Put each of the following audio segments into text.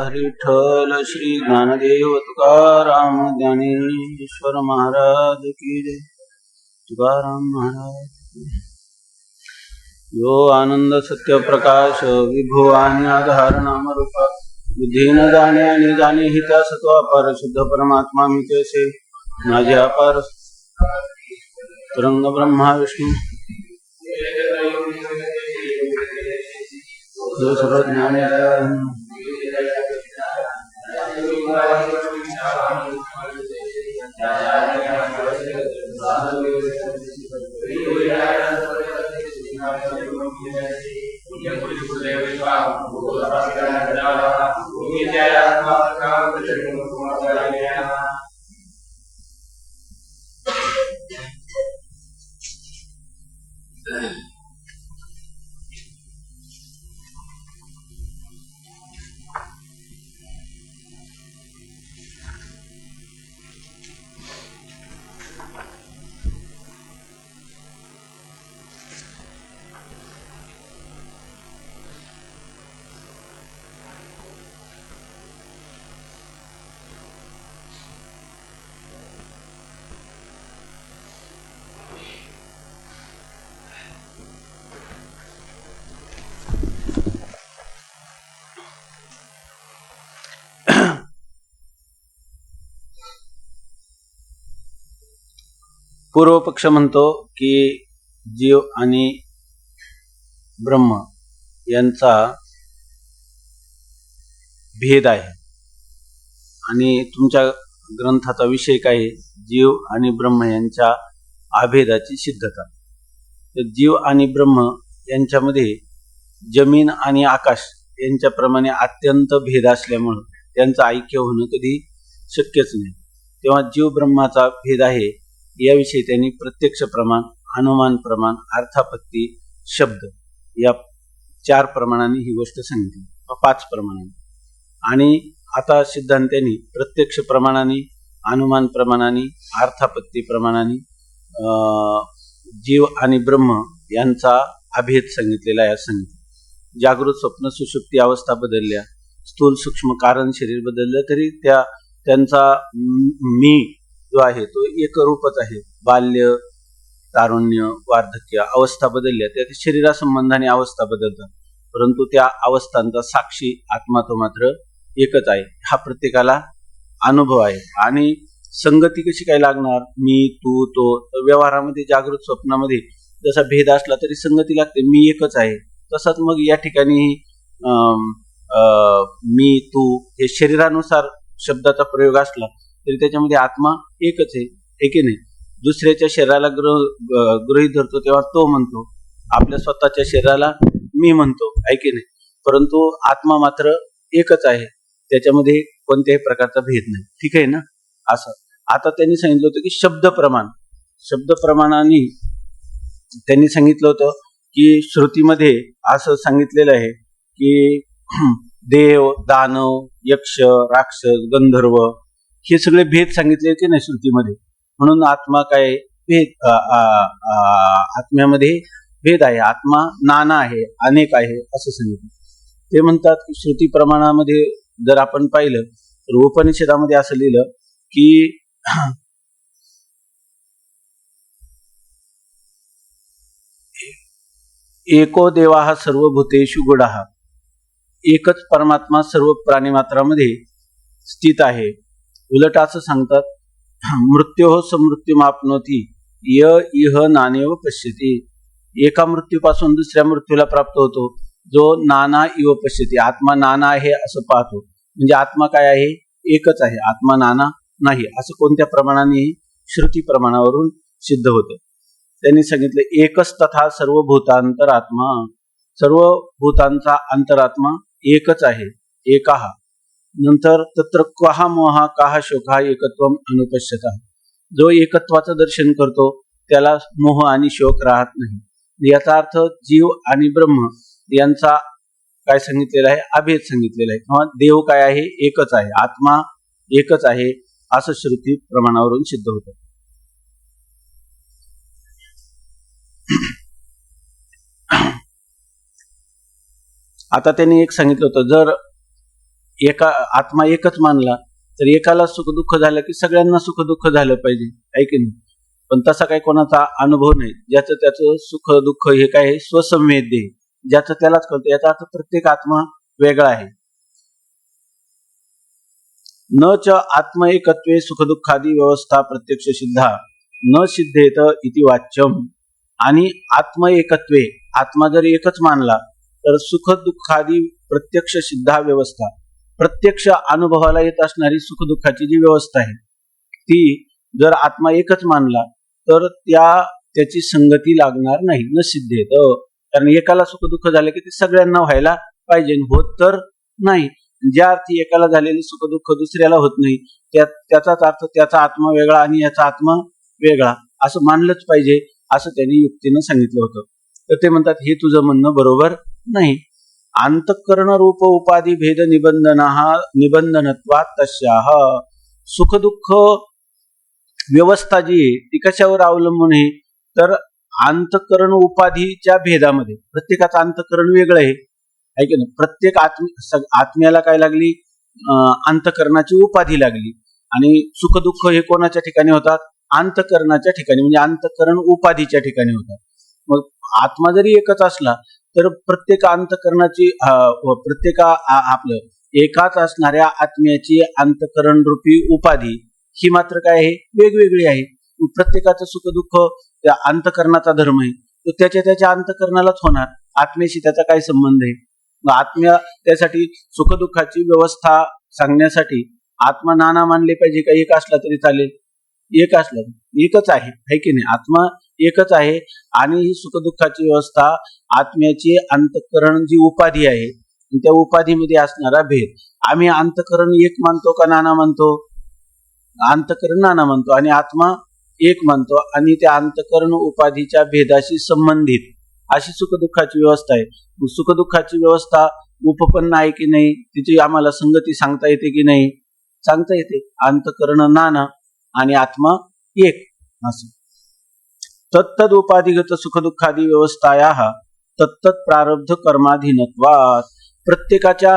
हरी विठ्ठल श्री ज्ञानदेव तुकाराम ज्ञानेश्वर महाराज की जय। तुकाराम महाराज की जय। यो आनंद सत्य प्रकाश विभो आणि आधार नाम रूप बुद्धी न जाणे आणि जाणे हिता सत्व अपार शुद्ध परमात्मा मी कैसे माझे अपार तरंग ब्रह्मा विष्णू सर्व ज्ञान पूर्व पक्ष म्हणतो की जीव आणि ब्रह्म यांचा भेद आहे आणि तुमच्या ग्रंथाचा विषय काय आहे? जीव आणि ब्रह्म यांच्या अभेदाची सिद्धता। तर जीव आणि ब्रह्म यांच्यामध्ये जमीन आणि आकाश यांच्याप्रमाणे अत्यंत भेद असल्यामुळे त्यांचं ऐक्य होणं कधी शक्यच नाही। तेव्हा जीव ब्रह्माचा भेद आहे याविषयी त्यांनी प्रत्यक्ष प्रमाण, अनुमान प्रमाण, अर्थापत्ती, शब्द या 4 प्रमाणांनी ही गोष्ट सांगितली, 5 प्रमाणांनी। आणि आता सिद्धांतांनी प्रत्यक्ष प्रमाणांनी, अनुमान प्रमाणांनी, अर्थापत्ती प्रमाणांनी जीव आणि ब्रह्म यांचा अभेद सांगितलेला आहे। सांगितलं जागृत स्वप्न सुषुप्ती अवस्था बदलल्या, स्थूल सूक्ष्म कारण शरीर बदललं तरी त्यांचा मी जो आहे तो एक रूपच आहे। बाल्य, तारुण्य, वार्धक्य अवस्था बदलल्या, त्या शरीरासंबंधाने अवस्था बदलतात, परंतु त्या अवस्थांचा साक्षी आत्मा तो मात्र एकच आहे। हा प्रत्येकाला अनुभव आहे। आणि संगती कशी काय लागणार? मी, तू, तो। व्यवहारामध्ये जागृत स्वप्नामध्ये जसा भेद असला तरी संगती लागते, मी एकच आहे। तसाच मग या ठिकाणी मी, तू हे शरीरानुसार शब्दाचा प्रयोग असला तरी त्याच्यामध्ये आत्मा एकच आहे की नाही? दुसऱ्याच्या शरीराला गृहीत धरतो तेव्हा तो म्हणतो, आपल्या स्वतःच्या शरीराला मी म्हणतो, आहे की नाही? परंतु आत्मा मात्र एकच आहे, त्याच्यामध्ये कोणत्याही प्रकारचा भेद नाही। ठीक आहे ना? असं आता त्यांनी सांगितलं होतं की शब्द प्रमाणाने त्यांनी सांगितलं होतं की श्रुतीमध्ये असं सांगितलेलं आहे की देव, दानव, यक्ष, राक्षस, गंधर्व हे सगळे भेद सांगितले की नाही श्रुतीमध्ये। म्हणून आत्मा काय भेद, आत्म्यामध्ये भेद आहे, आत्मा नाना आहे, अनेक आहे असं सांगितलं। ते म्हणतात की श्रुती प्रमाणामध्ये जर आपण पाहिलं तर उपनिषदामध्ये असं लिहिलं की एको देवाः सर्वभूतेषु गूढः, एकच परमात्मा सर्व प्राणीमात्रामध्ये स्थित आहे। उलट असं सांगतात, मृत्योः समृत्युमाप्नोति य इह नानेव पश्यति, एका मृत्यूपासून दुसऱ्या मृत्यूला प्राप्त होतो जो नाना इव पश्यति, आत्मा नाना आहे असं पाहतो। म्हणजे आत्मा काय आहे? एकच आहे, आत्मा नाना नाही असं कोणत्या प्रमाणाने? श्रुती प्रमाणावरून सिद्ध होतं। त्यांनी सांगितलं एकच तथा सर्व भूतांतरात्मा, सर्व भूतांचा अंतरात्मा एकच आहे, एकाहा। नंतर तत्र कहा मोहा काहा शोका एकत्वम अनुपश्यता, जो एकत्वाचं दर्शन करतो त्याला मोह आणि शोक राहत नाही। याचा अर्थ जीव आणि ब्रह्म यांचा काय सांगितलेलं आहे? अभेद सांगितलेला आहे, किंवा देव काय आहे? एकच आहे, आत्मा एकच आहे असं श्रुती प्रमाणावरून सिद्ध होतं। आता त्यांनी एक सांगितलं होतं, जर एका आत्मा एकच मानला तर एकाला सुख दुःख झालं की सगळ्यांना सुख दुःख झालं पाहिजे, आहे की नाही? पण तसा काही कोणाचा अनुभव नाही. ज्याचं त्याचं सुख दुःख हे काय स्वसंवेद्य आहे, ज्याचं त्यालाच कळतं. याचा अर्थ प्रत्येक आत्मा वेगळा आहे. न च आत्म एकत्वे सुख दुःखादी व्यवस्था प्रत्यक्ष सिद्धा न सिद्धेत इति वाच्यम. आणि आत्म एकत्वे, आत्मा जर एकच मानला तर सुख दुःखादी प्रत्यक्ष सिद्धा व्यवस्था, प्रत्यक्ष अनुभवाला येत असणारी सुख दुःखाची जी व्यवस्था आहे ती जर आत्मा एकच मानला तर त्याची संगती लागणार नाही, न सिद्धेत. कारण एकाला सुख दुःख झाले की ते सगळ्यांना व्हायला पाहिजे, होत तर नाही. ज्या अर्थी एकाला झालेले सुख दुःख दुसऱ्याला होत नाही त्याचाच अर्थ त्याचा आत्मा वेगळा आणि याचा आत्मा वेगळा असं मानलंच पाहिजे, असं त्यांनी युक्तीनं सांगितलं होतं. तर ते म्हणतात हे तुझं म्हणणं बरोबर नाही. अंतःकरण रूप उपाधी भेद निबंधनत्वात् तस्याः. सुख दुःख व्यवस्था जी आहे ती कशावर अवलंबून आहे तर अंतःकरण उपाधीच्या भेदामध्ये. प्रत्येकाचं अंतःकरण वेगळं आहे की नाही? प्रत्येक आत्म्याला काय लागली, अंतःकरणाची उपाधी लागली. आणि सुख दुःख हे कोणाच्या ठिकाणी होतात, अंतःकरणाच्या ठिकाणी, म्हणजे अंतःकरण उपाधीच्या ठिकाणी होतात. मग आत्मा जरी एकच असला तर प्रत्येक अंतःकरणाची आपलं एकाच असणाऱ्या आत्म्याची अंतःकरण रूपी उपाधी ही मात्र काय आहे, वेगवेगळी आहे. प्रत्येकाचं सुख दुःख त्या अंतःकरणाचा धर्म आहे, तो त्याच्या अंतःकरणालाच होणार. आत्म्याशी त्याचा काय संबंध आहे? आत्म्या त्यासाठी सुख दुःखाची व्यवस्था सांगण्यासाठी आत्मा नाना मानले पाहिजे का एक असला तरी चालेल? एक असला एकच आहे की नाही? आत्मा एकच आहे आणि ही सुख दुःखाची व्यवस्था आत्म्याची अंतःकरण जी उपाधी आहे त्या उपाधीमध्ये असणारा भेद. आम्ही अंतःकरण एक मानतो का नाना मानतो? अंतःकरण नाना मानतो आणि आत्मा एक मानतो. आणि त्या अंतःकरण उपाधीच्या भेदाशी संबंधित अशी सुख दुःखाची व्यवस्था आहे. सुख दुःखाची व्यवस्था उपपन्न आहे की नाही, तिची आम्हाला संगती सांगता येते की नाही? सांगता येते. अंतःकरण नाना आणि आत्मा एक असं. तत्तद उपाधिगत सुख दुःखादी व्यवस्थायाः तत्तत प्रारब्ध कर्माधीनत्वात्. प्रत्येकाच्या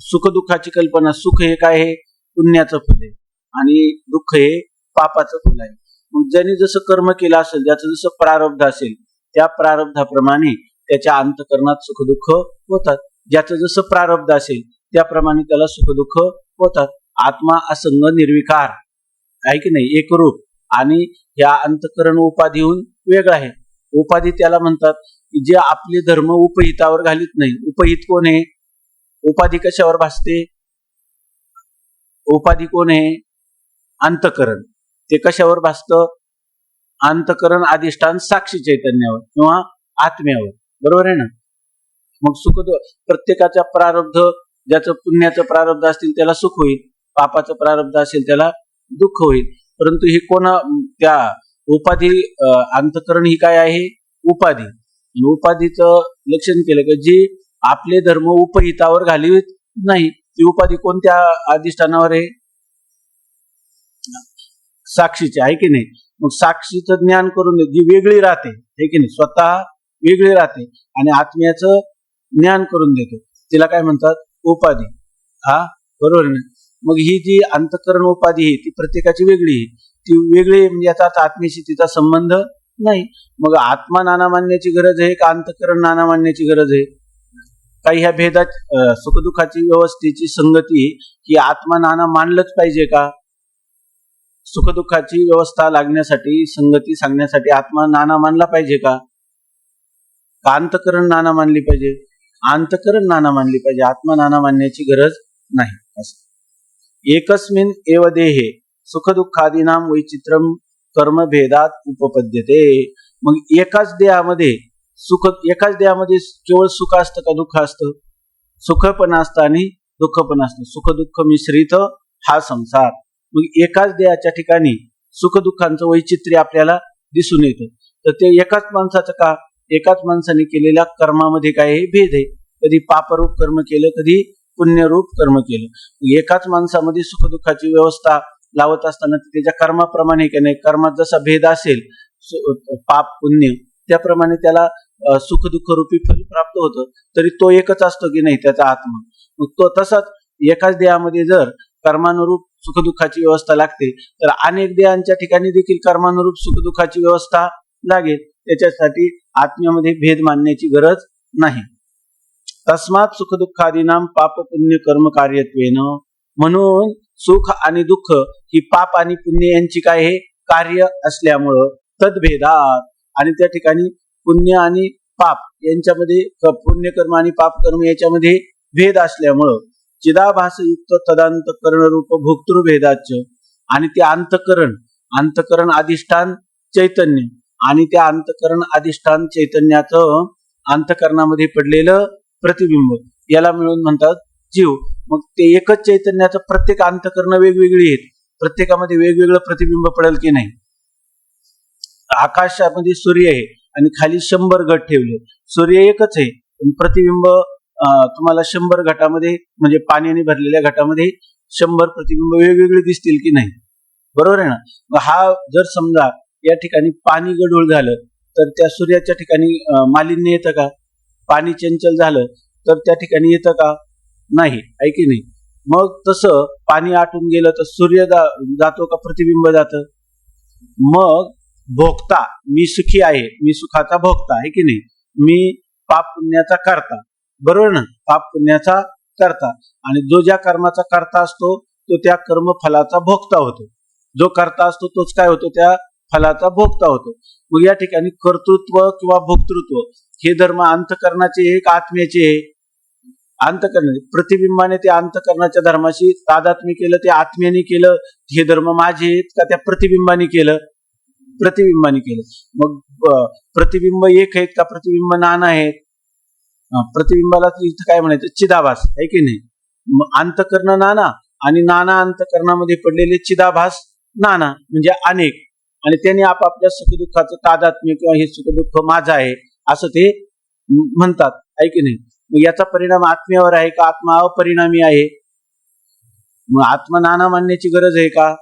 सुख दुःखाची कल्पना, सुख हे काय आहे, पुण्याचं फल आहे आणि दुःख हे पापाचं फल आहे. मग ज्याने जसं कर्म केलं असेल, ज्याचं जसं प्रारब्ध असेल त्या प्रारब्धाप्रमाणे त्याच्या अंतःकरणात सुख दुःख होतात. ज्याचं जसं प्रारब्ध असेल त्याप्रमाणे त्याला सुख दुःख होतात. आत्मा असंग निर्विकार आहे की नाही, एकरूप आणि या अंतःकरण उपाधीहून वेगळा आहे. उपाधी त्याला म्हणतात की जे आपले धर्म उपहितावर घालीत नाही. उपहित कोण आहे? उपाधी कशावर भासते? उपाधी कोण आहे? अंतःकरण. ते कशावर भासतं? अंतःकरण अधिष्ठान साक्षी चैतन्यावर किंवा आत्म्यावर, बरोबर आहे ना? मग सुख प्रत्येकाचा प्रारब्ध, ज्याचं पुण्याचं प्रारब्ध असतील त्याला सुख होईल, पापाचं प्रारब्ध असेल त्याला दुःख होईल. परंतु ही त्या उपाधी अंतःकरण ही काय आहे? उपाधी. उपाधीचं लक्षण केलं की जी आपले धर्म उपहितावर घालीत नाही, ती उपाधी कोणत्या अधिष्ठानावर आहे? साक्षीचे, आहे की नाही? मग साक्षीचं ज्ञान करून जी वेगळी राहते, आहे की नाही, स्वतः वेगळी राहते आणि आत्म्याचं ज्ञान करून देते, तिला काय म्हणतात? उपाधी. हा बरोबर आहे. मग ही जी अंतःकरण उपाधी आहे ती प्रत्येकाची वेगळी आहे. ती वेगळी म्हणजे याचा आत्म्याशी तिचा संबंध नाही. मग आत्मा नाना मानण्याची गरज आहे का अंतःकरण नाना मानण्याची गरज आहे? काही ह्या भेदात सुखदुःखाची व्यवस्थेची संगती की आत्मा नाना मानलंच पाहिजे का? सुखदुःखाची व्यवस्था लागण्यासाठी, संगती सांगण्यासाठी आत्मा नाना मानला पाहिजे का? अंतःकरण नाना मानली पाहिजे? अंतःकरण नाना मानली पाहिजे, आत्मा नाना मानण्याची गरज नाही. एकस्मिन् एव देहे सुखदुःखादीनां वैचित्र्यं कर्म भेदात उपपद्यते. मग एकाच देहामध्ये केवळ सुख असतं का दुःख असतं? सुख पण असतं आणि दुःख पण असतं. सुख दुःख मिश्रित हा संसार. मग एकाच देहाच्या ठिकाणी सुख दुःखांचं वैचित्र्य आपल्याला दिसून येतं. तर ते एकाच माणसाचं का? एकाच माणसाने केलेल्या कर्मामध्ये काय आहे? भेद आहे. कधी पापरूप कर्म केलं, कधी पुण्यरूप कर्म केलं. एकाच माणसामध्ये सुख दुःखाची व्यवस्था लावत असताना त्याच्या कर्माप्रमाणे की नाही, कर्मात जसा भेद असेल पाप पुण्य त्याप्रमाणे त्याला सुख दुःख रूपी फल प्राप्त होतं, तरी तो एकच असतो की नाही त्याचा आत्मा. मग तो तसाच एकाच देहामध्ये जर कर्मानुरूप सुखदुःखाची व्यवस्था लागते, तर अनेक देहांच्या ठिकाणी देखील कर्मानुरूप सुखदुःखाची व्यवस्था लागेल. त्याच्यासाठी आत्म्यामध्ये भेद मानण्याची गरज नाही. तस्मात सुखदुःखादीनाम पाप पुण्य कर्म कार्यत्वेन, म्हणून सुख आणि दुःख ही पाप आणि पुण्य यांची काय हे कार्य असल्यामुळं तद्भेदात, आणि त्या ठिकाणी पुण्य आणि पाप यांच्यामध्ये पुण्यकर्म आणि पापकर्म याच्यामध्ये भेद असल्यामुळं चिदाभासयुक्त तदांतकरण रूप भोक्तृभेदाच, आणि ते अंतकरण अधिष्ठान चैतन्य, आणि त्या अंतकरण अधिष्ठान चैतन्याचं अंतकरणामध्ये पडलेलं प्रतिबिंब, याला मिळून म्हणतात जीव. मग ते एकच चैतन्याचं प्रत्येक अंतकरण वेगवेगळी आहेत, प्रत्येकामध्ये वेगवेगळं प्रतिबिंब पडेल की नाही. आकाशामध्ये सूर्य आहे आणि खाली 100 घट ठेवले, सूर्य एकच आहे पण प्रतिबिंब तुम्हाला 100 घटामध्ये म्हणजे पाण्याने भरलेल्या घटामध्ये 100 प्रतिबिंब वेगवेगळे दिसतील की नाही, बरोबर आहे ना. मग हा जर समजा या ठिकाणी पाणी गढूळ झालं तर त्या सूर्याच्या ठिकाणी मालिन्य येतं का? पाणी चंचल झालं तर त्या ठिकाणी येतं का? नाही, आहे की नाही. मग तसं पाणी आटून गेलं तर सूर्य जातो का प्रतिबिंब जातं? मग भोगता, मी सुखी आहे, मी सुखाचा भोगता आहे की नाही, मी पाप पुण्याचा करता, बरोबर ना, पाप पुण्याचा करता. आणि जो ज्या कर्माचा करता असतो तो त्या कर्मफलाचा भोगता होतो, जो करता असतो तोच काय होतो, त्या फलाचा भोगता होतो. मग या ठिकाणी कर्तृत्व किंवा भोक्तृत्व हे धर्म अंतकरणाचे एक आत्म्याचे आहे. अंतकरणाचे प्रतिबिंबाने ते अंतकरणाच्या धर्माशी तादात्म्य केलं, ते आत्म्याने केलं, हे धर्म माझे आहेत का त्या प्रतिबिंबाने केलं? प्रतिबिंबाने केलं. मग प्रतिबिंब एक आहेत का प्रतिबिंब नाना आहेत? प्रतिबिंबाला इथं काय म्हणायचं, चिदाभास आहे की नाही. अंतकरण नाना आणि नाना अंतकरणामध्ये पडलेले चिदाभास नाना म्हणजे अनेक, आणि त्यांनी आपापल्या सुखदुःखाचं तादात्म्य किंवा हे सुखदुःख माझं आहे असं ते म्हणतात, आहे की नाही. मग याचा परिणाम आत्म्यावर आहे का? आत्मा अपरिणामी आहे. मग आत्मा नाना मानण्याची गरज आहे का?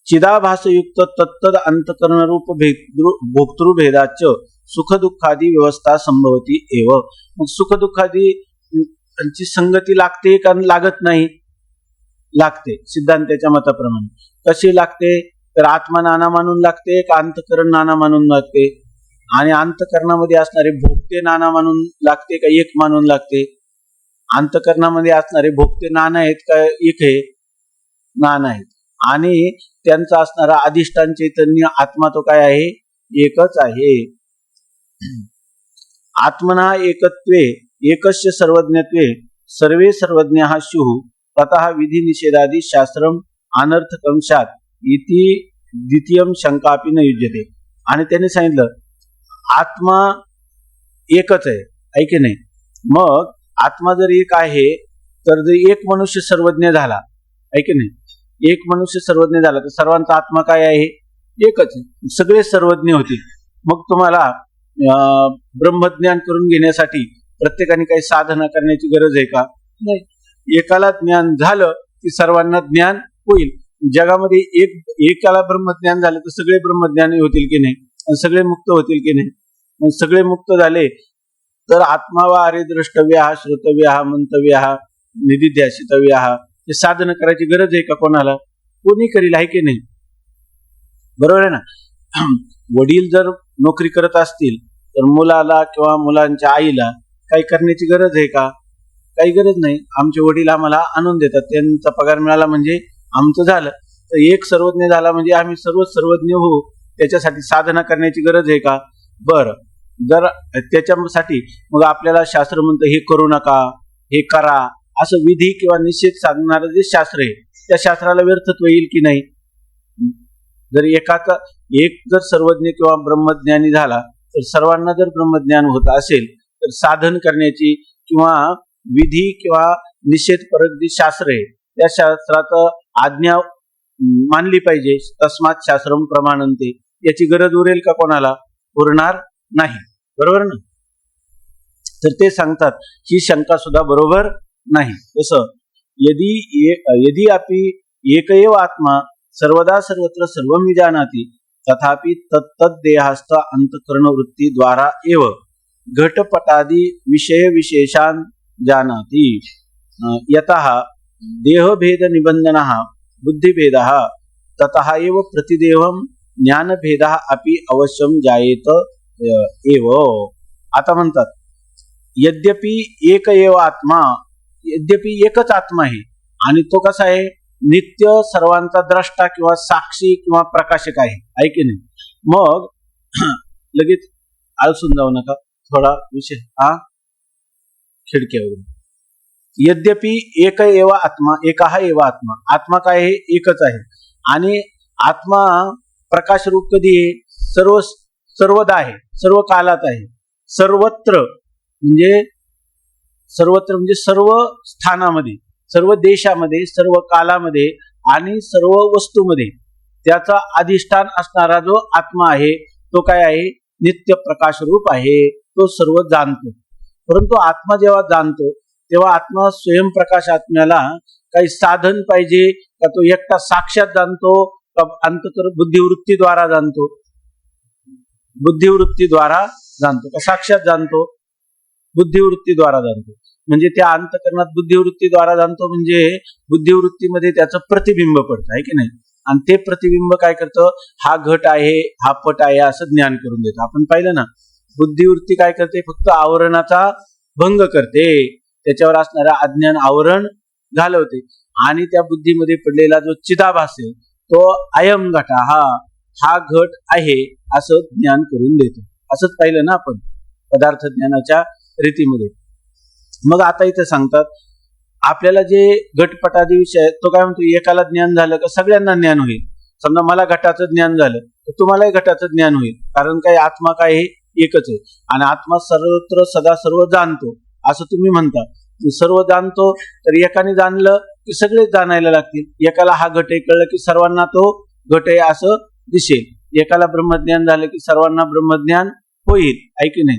चिदाभासयुक्त तत्तद अंतकरण रूप भोक्तृभेदाच सुख दुःखादी व्यवस्था संभवती एव. मग सुख दुःखादी त्यांची संगती लागते का लागत नाही? लागते, सिद्धांताच्या मताप्रमाणे. कशी लागते तर आत्मा नाना मानून लागते का अंतकरण नाना मानून लागते? आणि अंतकरणामध्ये असणारे भोगते नाना मानून लागते का एक मानून लागते? अंतकरणामध्ये असणारे भोगते नाना आहेत का एक आहे? नाना आहेत. आणि त्यांचा असणारा अधिष्ठान चैतन्य आत्मा तो काय आहे? एकच आहे. आत्मना एकत्वे एकस्य सर्वज्ञत्वे सर्वे सर्वज्ञः स्युः ततः विधी निषेधादि शास्त्रम अनर्थकं स्यात् इति द्वितीयं शंकापि न युज्यते. आणि त्यांनी सांगितलं आत्मा एकच आहे की नाही. मग आत्मा जर एक आहे तर जर एक मनुष्य सर्वज्ञ झाला, आहे की नाही, एक मनुष्य सर्वज्ञ झाला तर सर्वांचा आत्मा काय आहे? एकच आहे, सगळे सर्वज्ञ होतील. मग तुम्हाला ब्रह्मज्ञान करून घेण्यासाठी प्रत्येकाने काही साधना करण्याची गरज आहे का? नाही. एकाला ज्ञान झालं की सर्वांना ज्ञान होईल. जगामध्ये एकाला ब्रह्मज्ञान झालं तर सगळे ब्रह्मज्ञानी होतील की नाही, सगळे मुक्त होतील की नाही. मग सगळे मुक्त झाले तर आत्मा वा अरे द्रष्टव्य श्रोतव्य मंतव्य निधिध्यासितव्य हे साधन करायची गरज आहे का कोणाला? कोणी करील, आहे की नाही, बरोबर आहे ना. वडील जर नोकरी करत असतील तर मुलाला किंवा मुलांच्या आईला काही करण्याची गरज आहे का? काही गरज नाही. आमचे वडील आम्हाला आणून देतात, त्यांचा पगार मिळाला म्हणजे आमचं झालं. तर एक सर्वज्ञ झाला म्हणजे आम्ही सर्वज्ञ होऊ, त्याच्यासाठी साधना करण्याची गरज आहे का? बरं, जर त्याच्यासाठी मग आपल्याला शास्त्र म्हणतं हे करू नका, हे करा, असं विधी किंवा निषेध सांगणारं जे शास्त्र आहे त्या शास्त्राला व्यर्थत्व येईल की नाही? जर एक जर सर्वज्ञ किंवा ब्रह्मज्ञानी झाला तर सर्वांना जर ब्रह्मज्ञान होत असेल तर साधन करण्याची किंवा विधी किंवा निषेध परक जे शास्त्र आहे त्या शास्त्रात आज्ञा मानली पाहिजे. तस्मात शास्त्रम प्रमाणन्ते, याची गरज उरेल का कोणाला? उरणार नाही, बरोबर ना. तर ते सांगतात ही शंका सुद्धा बरोबर नाही. कसं? यदि अपि एकैव आत्मा सर्वदा सर्वत्र सर्वं जानाति तथापि तत्तद्देहस्थ अंतकरण वृत्ती द्वारा एव घटपटादि विषय विशेषान् जानाति यतः देहभेद निबंधनः बुद्धिभेदः ततः एव प्रतिदेहं ज्ञानभेदः अपि अवश्यम जायेत एव. आता म्हणतात यद्यपि एक एव आत्मा, यद्यपि एकच आत्मा आहे आणि तो कसा आहे, नित्य सर्वांचा द्रष्टा किंवा साक्षी किंवा प्रकाशक आहे की नाही. मग लगेच आळसून जाऊ नका, थोडा विषय खिडक्यावर. यद्यपि एक एव आत्मा, एकहा एव आत्मा, आत्मा काय आहे, एकच आहे. आणि आत्मा प्रकाश रूप कधी आहे, सर्वदा आहे, सर्व कालात आहे. सर्वत्र म्हणजे सर्व स्थानामध्ये, सर्व देशामध्ये, सर्व कालामध्ये आणि सर्व वस्तूमध्ये त्याचा अधिष्ठान असणारा जो आत्मा आहे तो काय आहे, नित्य प्रकाश रूप आहे. तो सर्व जाणतो. परंतु आत्मा जेव्हा जाणतो तेव्हा आत्मा स्वयंप्रकाश आत्म्याला काही साधन पाहिजे का, तो एकटा साक्षात जाणतो का अंतकरण बुद्धिवृत्तीद्वारा जाणतो, बुद्धिवृत्तीद्वारा जाणतो का साक्षात जाणतो, बुद्धिवृत्तीद्वारा जाणतो. म्हणजे त्या अंतकरणात बुद्धिवृत्तीद्वारा जाणतो म्हणजे बुद्धिवृत्तीमध्ये त्याचं प्रतिबिंब पडतं आहे की नाही. आणि ते प्रतिबिंब काय करतं, हा घट आहे, हा पट आहे असं ज्ञान करून देतं. आपण पाहिलं ना, बुद्धिवृत्ती काय करते, फक्त आवरणाचा भंग करते, त्याच्यावर असणारा अज्ञान आवरण घालवते आणि त्या बुद्धीमध्ये पडलेला जो चिदाभास आहे तो अयम घटा, हा घट आहे असं ज्ञान करून देतो. असंच पाहिलं ना आपण पदार्थ ज्ञानाच्या रीतीमध्ये. मग आता इथे सांगतात आपल्याला जे घटपटादी विषय तो काय म्हणतो, एकाला ज्ञान झालं का सगळ्यांना ज्ञान होईल. समजा मला घटाचं ज्ञान झालं तर तुम्हालाही घटाचं ज्ञान होईल, कारण काय आत्मा काय आहे, एकच आहे. आणि आत्मा सर्वत्र सदा सर्व जाणतो असं तुम्ही म्हणता. सर्व जाणतो तर एकाने जाणलं की सगळेच जाणायला लागतील. एकाला हा घट आहे कळलं की सर्वांना तो घट आहे असं दिसेल. एकाला ब्रह्मज्ञान झालं की सर्वांना ब्रह्मज्ञान होईल आहे की नाही.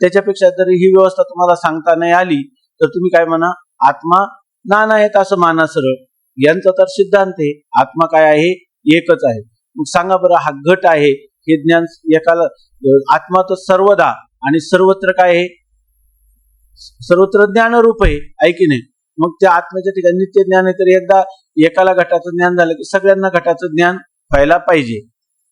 त्याच्यापेक्षा जर ही व्यवस्था तुम्हाला सांगता नाही आली तर तुम्ही काय म्हणा, आत्मा नाना आहेत असं माना सरळ. यांचा तर सिद्धांत आहे आत्मा काय आहे, एकच आहे. मग सांगा बरं, हा घट आहे हे ज्ञान एकाला, आत्मा तर सर्वदा आणि सर्वत्र काय आहे, सर्वत्र ज्ञानरूप आहे की नाही. मग त्या आत्म्याच्या ठिकाणी नित्य ज्ञान आहे तर एकदा एकाला घटाचं ज्ञान झालं की सगळ्यांना घटाचं ज्ञान व्हायला पाहिजे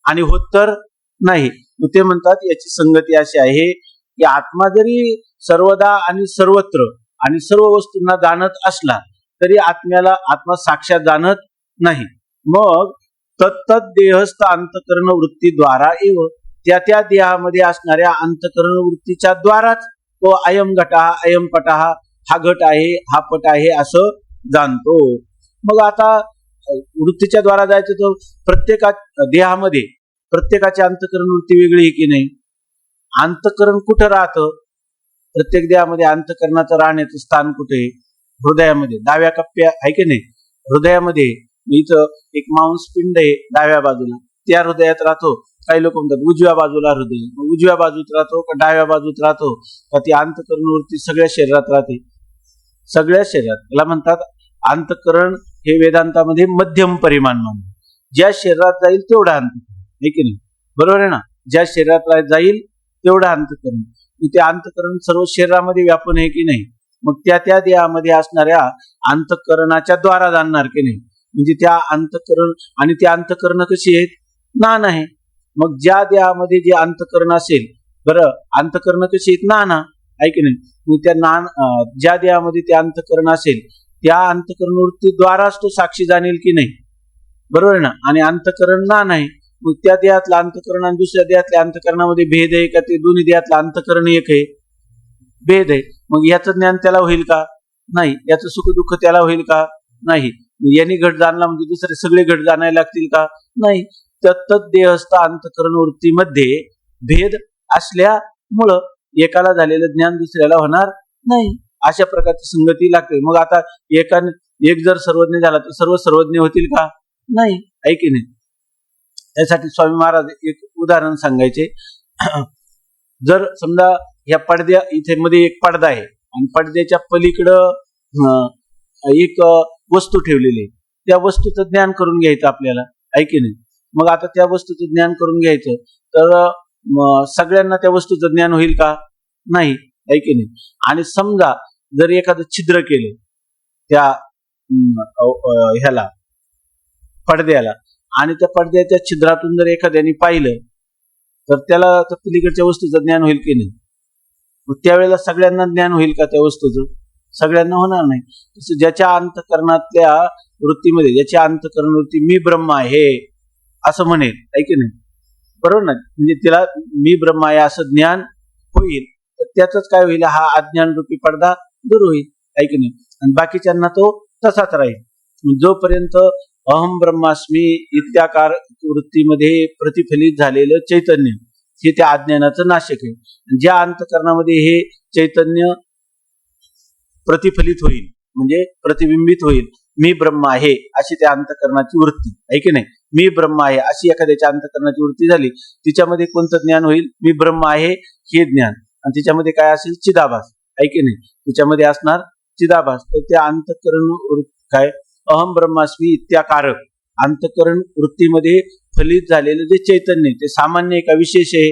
आणि होत तर नाही. मग ते म्हणतात याची संगती अशी आहे की आत्मा जरी सर्वदा आणि सर्वत्र आणि सर्व वस्तूंना जाणत असला तरी आत्मा साक्षात जाणत नाही. मग तत्तद देहस्थ अंतकरण वृत्तीद्वारा एव, त्या देहामध्ये असणाऱ्या अंतकरण वृत्तीच्या द्वाराच तो अयम घटा, अयम पटा, हा घट आहे, हा पट आहे असं जाणतो. मग आता वृत्तीच्या द्वारा जायचं तर प्रत्येका देहामध्ये प्रत्येकाची अंतकरण वृत्ती वेगळी आहे की नाही. अंतकरण कुठं राहतं, प्रत्येक देहामध्ये अंतकरणाचं राहण्याचं स्थान कुठे आहे, हृदयामध्ये, डाव्या कप्प्या आहे की नाही. हृदयामध्ये इथं एक मांसपिंड आहे डाव्या बाजूला, त्या हृदयात राहतो. काही लोक म्हणतात उजव्या बाजूला हृदय, उजव्या बाजूत राहतो का डाव्या बाजूत राहतो का, ती अंतकरण वृत्ती सगळ्या शरीरात राहते, सगळ्या शरीरात. याला म्हणतात अंतकरण. हे वेदांतामध्ये मध्यम परिमाण मानतात. ज्या शरीरात जाईल तेवढा अंतकरण आहे की नाही, बरोबर आहे ना. ज्या शरीरात जाईल तेवढा अंतकरण. ते अंतकरण सर्व शरीरामध्ये व्यापून आहे की नाही. मग त्या देहामध्ये असणाऱ्या अंतकरणाच्या द्वारा जाणणार की नाही. म्हणजे त्या अंतकरण आणि त्या अंतकरण कशी आहेत, नाना आहे. मग ज्या देहामध्ये जे अंतकरण असेल, बरं अंतकरण कशी आहेत, नाना आहे की नाही. मग त्या ज्या देहामध्ये ते अंतकरण असेल त्या अंतकरण वृत्तीद्वाराच तो साक्षी जाणेल की नाही, बरोबर आहे ना. आणि अंतकरण नाना आहे. मग त्या देहातलं अंतकरण आणि दुसऱ्या देहातल्या अंतकरणामध्ये भेद आहे का, ते दोन्ही देहातलं अंतकरण एक आहे, भेद आहे. मग याचं ज्ञान त्याला होईल का, नाही. याचं सुख दुःख त्याला होईल का, नाही. यांनी घट जाणला म्हणजे दुसरे सगळे घट जाणायला लागतील का, नाही. तत्त देहस्थ अंतकरण वृत्तीमध्ये भेद असल्यामुळं एकाला झालेलं ज्ञान दुसऱ्याला होणार नाही. अशा प्रकारची संगती लागते. मग आता एक जर सर्वज्ञ झाला तर सर्व सर्वज्ञ होतील का, नाही, आहे की नाही. त्यासाठी स्वामी महाराज एक उदाहरण सांगायचे. जर समजा या पडद्या इथे मध्ये एक पडदा आहे आणि पडद्याच्या पलीकडं एक वस्तू ठेवलेली आहे, त्या वस्तूचं ज्ञान करून घ्यायचं आपल्याला. आहे की नाही. मग आता त्या वस्तूचं ज्ञान करून घ्यायचं तर सगळ्यांना त्या वस्तूचं ज्ञान होईल का? नाही, आहे की नाही. आणि समजा जर एखादं छिद्र केलं त्या ह्याला पडद्याला आणि त्या पडद्याच्या छिद्रातून जर एखाद्याने पाहिलं तर त्याला तर पलीकडच्या वस्तूचं ज्ञान होईल की नाही. मग त्यावेळेला सगळ्यांना ज्ञान होईल का त्या वस्तूचं? सगळ्यांना होणार नाही. तसं ज्याच्या अंतकरणातल्या वृत्तीमध्ये ज्याच्या अंतकरण वृत्ती मी ब्रह्म आहे असं म्हणेल, आहे की नाही, बरोबर ना. म्हणजे तिला मी ब्रह्म आहे असं ज्ञान होईल तर त्याच काय होईल, हा अज्ञान रूपी पडदा दूर होईल, आहे की नाही. आणि बाकीच्यांना तो तसाच राहील. जोपर्यंत अहम ब्रह्मास्मी इत्याकार वृत्तीमध्ये प्रतिफलित झालेलं चैतन्य हे त्या अज्ञानाचं नाशक आहे. ज्या अंतकरणामध्ये हे चैतन्य प्रतिफलित होईल म्हणजे प्रतिबिंबित होईल, मी ब्रह्म आहे अशी त्या अंतकरणाची वृत्ती, आहे की नाही. मी ब्रह्म आहे अशी एखाद्याच्या अंतकरणाची वृत्ती झाली, तिच्यामध्ये कोणतं ज्ञान होईल? मी ब्रह्म आहे हे ज्ञान. आणि तिच्यामध्ये काय असेल? चिदाभास, आहे की नाही. तिच्यामध्ये असणार चिदाभास. तर त्या अंतकरण काय अहम ब्रह्मास्मी इत्याकारक अंतकरण वृत्तीमध्ये फलित झालेलं जे चैतन्य ते सामान्य आहे का विशेष आहे?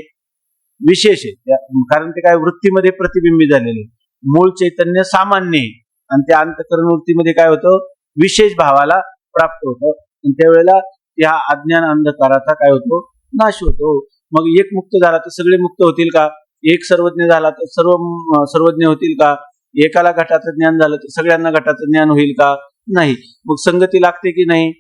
विशेष आहे. कारण ते काय वृत्तीमध्ये प्रतिबिंबित झालेले. मूळ चैतन्य सामान्य आहे आणि त्या अंतकरण वृत्तीमध्ये काय होतं? विशेष भावाला प्राप्त होतं. आणि त्यावेळेला त्या अज्ञान अंधकाराचा काय होतो? नाश होतो. मग एक मुक्त झाला तर सगळे मुक्त होतील का? एक सर्वज्ञ झाला तर सर्व सर्वज्ञ होतील का? एकाला घटाचं ज्ञान झालं तर सगळ्यांना घटाचं ज्ञान होईल का? नाही. मग संगती लागते की नाही?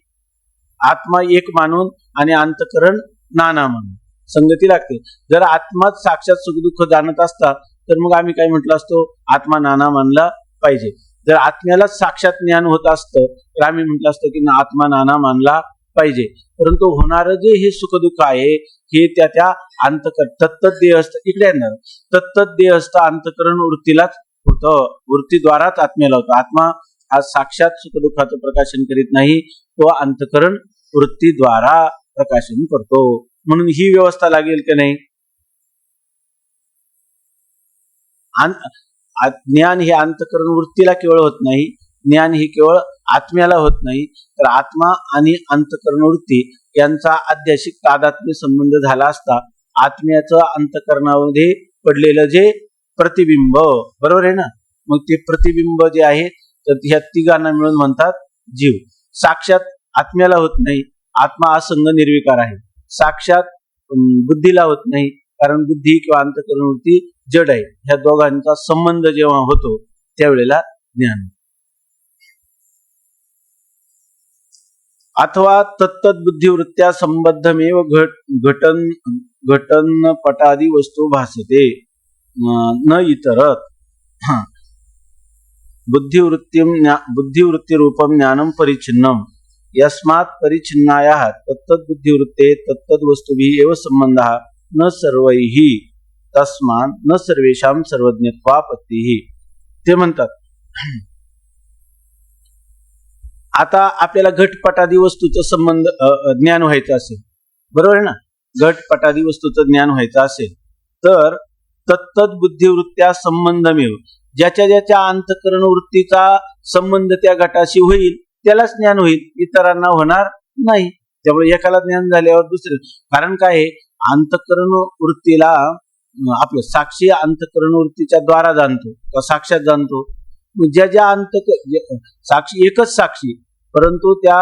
आत्मा एक मानून आणि अंतकरण नाना मानून संगती लागते. जर आत्माच साक्षात सुखदुःख जाणत असता तर मग आम्ही काय म्हटलं असतो? आत्मा नाना मानला पाहिजे. जर आत्म्याला साक्षात ज्ञान होत असतं तर आम्ही म्हटलं असतं की आत्मा नाना मानला पाहिजे. परंतु होणारं जे हे सुखदुःख आहे हे त्या अंतकरण तत्तद देहस्थ इकडे येणार तत्तद देहस्थ अंतकरण वृत्तीलाच होतं. वृत्तीद्वाराच आत्म्याला होतं. आत्मा हा साक्षात सुखदुःखाचं प्रकाशन करीत नाही, तो अंतकरण वृत्तीद्वारा प्रकाशन करतो. म्हणून ही व्यवस्था लागेल की नाही? ज्ञान हे अंतकरण वृत्तीला केवळ होत नाही, ज्ञान हे केवळ आत्म्याला होत नाही, तर आत्मा आणि अंतकरण वृत्ती यांचा अध्याशिक तादात्म्य संबंध झाला असता आत्म्याचं अंतकरणामध्ये पडलेलं जे प्रतिबिंब, बरोबर आहे ना, मग ते प्रतिबिंब जे आहे तर ह्या तिघांना मिळून म्हणतात जीव. साक्षात आत्म्याला होत नाही, आत्मा असंग निर्विकार आहे. साक्षात बुद्धीला होत नाही कारण बुद्धी किंवा अंतकरण वृत्ती जड आहे. ह्या दोघांचा संबंध जेव्हा होतो त्यावेळेला ज्ञान. अथवा तत्तद बुद्धिवृत्त्या संबद्धमेव घटन पटादी वस्तू भासते न इतरत. बुद्धिवृत्ती रूपम ज्ञानम परिचिन्नम यस्मात् परिचिन्नायाः तत्तद बुद्धिवृत्ते तत्तद वस्तुभिः एव संबंधः न सर्वैः तस्मात् न सर्वेषां सर्वज्ञत्वापत्तिः. ते म्हणतात आता आपल्याला घटपटादी वस्तूचं संबंध ज्ञान व्हायचं असेल, बरोबर आहे ना, घटपटादी वस्तूचं ज्ञान व्हायचं असेल तर तत्तद बुद्धिवृत्त्या संबंधमेव ज्याच्या ज्याच्या अंतकरण वृत्तीचा संबंध त्या घटाशी होईल त्यालाच ज्ञान होईल, इतरांना होणार नाही. त्यामुळे एकाला ज्ञान झाल्यावर दुसरे, कारण काय आहे, अंतकरण वृत्तीला आपलं साक्षी अंतकरण वृत्तीच्या द्वारा जाणतो किंवा साक्षात जाणतो. ज्या ज्या साक्षी एकच साक्षी, परंतु त्या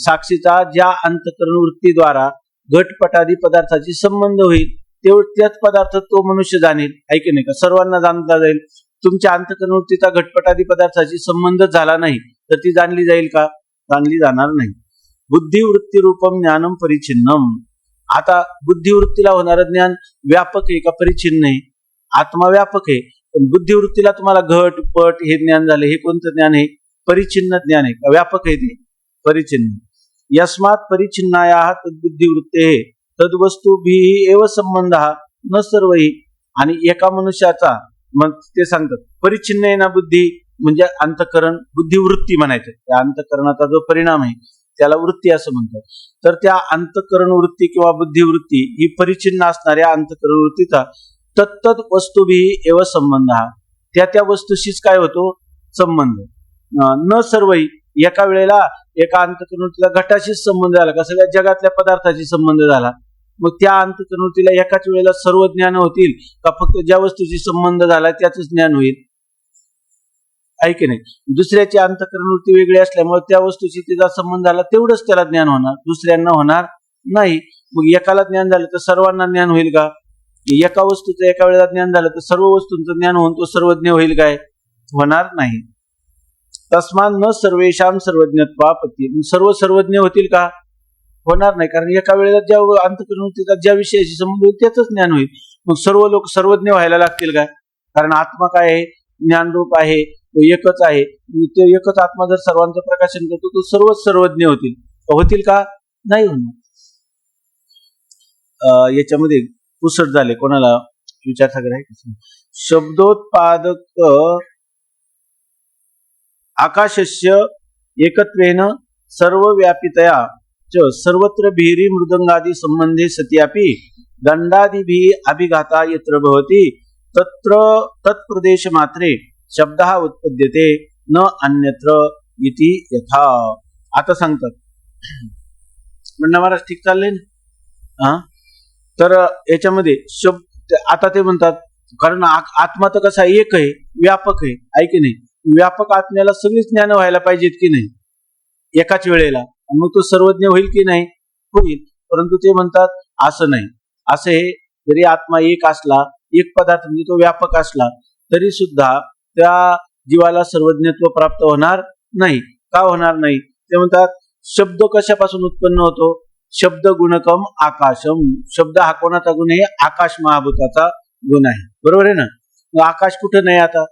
साक्षीचा ज्या अंतकरण वृत्तीद्वारा घटपटादी पदार्थाची संबंध होईल त्याच पदार्थ तो मनुष्य जाणेल, ऐक नाही का, सर्वांना जाणता जाईल. तुमच्या अंतकरण वृत्तीचा घटपटादी पदार्थाची संबंध झाला नाही तर ती जाणली जाईल का? जाणली जाणार नाही. बुद्धिवृत्ती रूपम ज्ञानम परिचिन्नम. आता बुद्धिवृत्तीला होणारं ज्ञान व्यापक आहे का परिचिन्न आहे? आत्मा व्यापक आहे, पण बुद्धिवृत्तीला तुम्हाला घट पट हे ज्ञान झाले, हे कोणतं ज्ञान आहे? परिचिन्न ज्ञान आहे का व्यापक आहे? ते परिचिन्न. यस्मात् परिचिन्नायाः तद्बुद्धिवृत्तेः तद्वस्तुभिः एव संबंधः न सर्वैः. आणि एका मनुष्याचा मग ते सांगतात परिचिन्न आहे ना बुद्धी, म्हणजे अंतकरण बुद्धिवृत्ती म्हणायचं, त्या अंतकरणाचा जो परिणाम आहे त्याला वृत्ती असं म्हणतात. तर त्या अंतकरण वृत्ती किंवा बुद्धिवृत्ती ही परिचिन्न असणाऱ्या अंतकरण वृत्तीचा तत्तद वस्तुभिः एव संबंध, त्या त्या वस्तूशीच काय होतो? संबंध. न सर्वही एका वेळेला एका अंतःकरणवृत्तीला घटाशीच संबंध झाला का सगळ्या जगातल्या पदार्थाशी संबंध झाला, मग त्या अंतःकरणवृत्तीला एकाच वेळेला सर्व ज्ञान होतील का फक्त ज्या वस्तूशी संबंध झाला त्याच ज्ञान होईल? आहे की नाही? दुसऱ्याची अंतःकरणवृत्ती वेगळी असल्यामुळे त्या वस्तूशी त्याचा संबंध झाला तेवढंच त्याला ज्ञान होणार, दुसऱ्यांना होणार नाही. मग एकाला ज्ञान झालं तर सर्वांना ज्ञान होईल का? एका वस्तूचं एका वेळेला ज्ञान झालं तर सर्व वस्तूंचं ज्ञान होऊन तो सर्वज्ञ होईल काय? होणार नाही. तस्मात् न सर्वेषां सर्वज्ञत्वापत्ती, सर्व सर्वज्ञ होतील का? होणार नाही, कारण एका वेळेला ज्या अंतःकरणवृत्तीचा ज्या विषयाशी संबंध होईल त्याच ज्ञान होईल. मग सर्व लोक सर्वज्ञ व्हायला लागतील का? कारण आत्मा काय आहे? ज्ञानरूप आहे, तो एकच आहे. तो एकच आत्मा जर सर्वांचं प्रकाशन करतो तो सर्वच सर्वज्ञ होतील का? नाही होणार. याच्यामध्ये पुसट झाले, कोणाला विचारसागर आहे? शब्दोत्पादक आकाशस्य एकत्वेन सर्वव्यापितया च सर्वत्र भीरी मृदंगादि संबंधे सत्यापि दंडादिभिः अभिघाता यत्र भवति तत्र तत्प्रदेश मात्रे शब्दः उत्पद्यते न अन्यत्र इति यथा. आता सांगतात म्हणणं महाराज ठीक चाललंय ना? तर याच्यामध्ये शब्द आता ते म्हणतात कारण आत्मा तर कसा एक आहे, व्यापक आहे की नाही? व्यापक आत्म्याला सगळीच ज्ञान व्हायला पाहिजेत की नाही एकाच वेळेला, मग तो सर्वज्ञ होईल की नाही? होईल. परंतु ते म्हणतात असं नाही. असं हे जरी आत्मा एक असला, एक पदार्थ म्हणजे तो व्यापक असला तरी सुद्धा त्या जीवाला सर्वज्ञत्व प्राप्त होणार नाही. का होणार नाही? ते म्हणतात शब्द कशापासून उत्पन्न होतो? शब्द गुणकम आकाशम. शब्द हा कोणाचा गुण आहे? आकाश महाभूताचा गुण आहे, बरोबर आहे ना? मग आकाश कुठं नाही? आता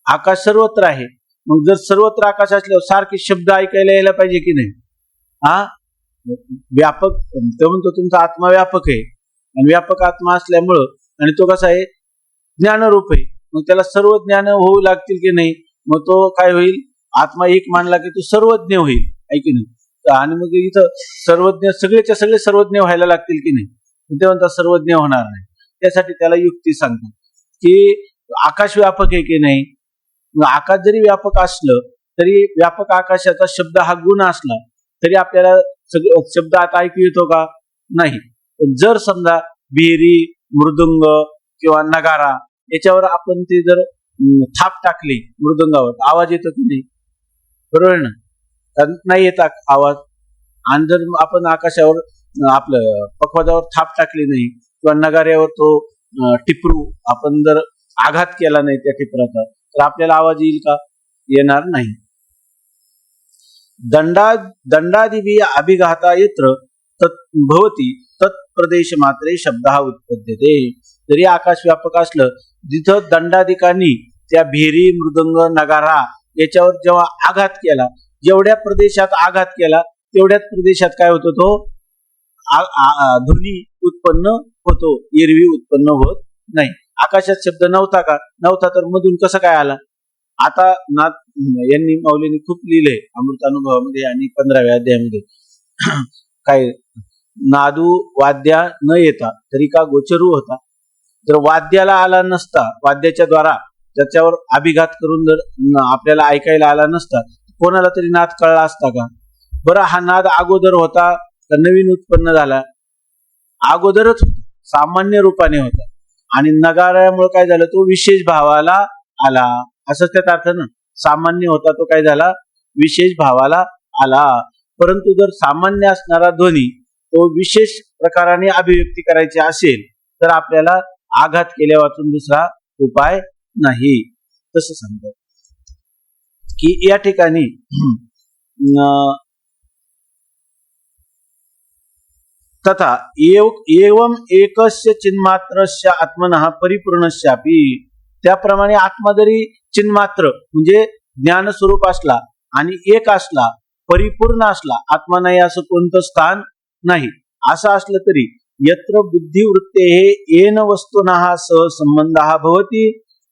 आकाश सर्वत्र आहे. मग जर सर्वत्र आकाश असल्यावर सारखे शब्द ऐकायला यायला पाहिजे की नाही? व्यापक तो म्हणतो तुमचा आत्मा व्यापक आहे आणि व्यापक आत्मा असल्यामुळं आणि तो कसा आहे? ज्ञानरूप आहे. मग त्याला सर्व ज्ञान होऊ लागतील की नाही? मग तो काय होईल? आत्मा एक मानला की तो सर्वज्ञ होईल, आहे की नाही? आणि मग इथं सर्वज्ञ सगळेच्या सगळे सर्वज्ञ व्हायला लागतील की नाही? ते म्हणतात सर्वज्ञ होणार नाही. त्यासाठी त्याला युक्ती सांगतात की आकाश व्यापक आहे की नाही? आकाश जरी व्यापक असलं तरी व्यापक आकाशाचा शब्द हा गुण असला तरी आपल्याला शब्द आता ऐकू येतो का? नाही. जर समजा बिरी, मृदुंग किंवा नगारा याच्यावर आपण ते जर थाप टाकली मृदुंगावर आवाज येतो की नाही? बरोबर ना? नाही येत आवाज. आणि जर आपण आकाशावर आपलं पखवाजावर थाप टाकली नाही किंवा नगाऱ्यावर तो टिपरू आपण जर आघात केला नाही त्या टिपराचा तर आपल्याला आवाज येईल का? येणार नाही. दंडादिभिः अभिघाता यत्र भवति तत्प्रदेश मात्रे शब्दः उत्पद्यते. जरी आकाश व्यापक असलं जिथं दंडाधिकांनी त्या भिरी, मृदंग, नगारा याच्यावर जेव्हा आघात केला, जेवढ्या प्रदेशात आघात केला तेवढ्याच प्रदेशात काय होतो? तो ध्वनी उत्पन्न होतो, एरवी उत्पन्न होत नाही. आकाशात शब्द नव्हता का? नव्हता, तर मधून कसं काय आला? आता यांनी माऊलींनी खूप लिहिलंय अमृतानुभवामध्ये आणि 15व्या अध्यायामध्ये काय नादू वाद्या न येता तरी का गोचरू होता. जर वाद्याला आला नसता, वाद्याच्या द्वारा त्याच्यावर अभिघात करून जर आपल्याला ऐकायला आला नसता कोणाला तरी नाद कळला असता का? बरं, हा नाद अगोदर होता का नवीन उत्पन्न झाला? अगोदरच सामान्य रूपाने होता आणि नगाऱ्यामुळे काय झालं? तो विशेष भावाला आला. असंच त्याचा अर्थ ना. सामान्य होता तो काय झाला? विशेष भावाला आला. परंतु जर सामान्य असणारा ध्वनी तो विशेष प्रकाराने अभिव्यक्ती करायची असेल तर आपल्याला आघात केल्या वाचून दुसरा उपाय नाही. तसं सांगतात की या ठिकाणी तथा एवं एकस्य चिन्मात्रस्य आत्मनः परिपूर्णस्यापि. त्याप्रमाणे आत्मा जरी चिन्मात्र म्हणजे ज्ञान स्वरूप असला आणि एक असला, परिपूर्ण असला, आत्मा नाही असं कोणतं स्थान नाही, असं असलं तरी यत्र बुद्धिवृत्तेः येन वस्तुनः सह संबंधः भवति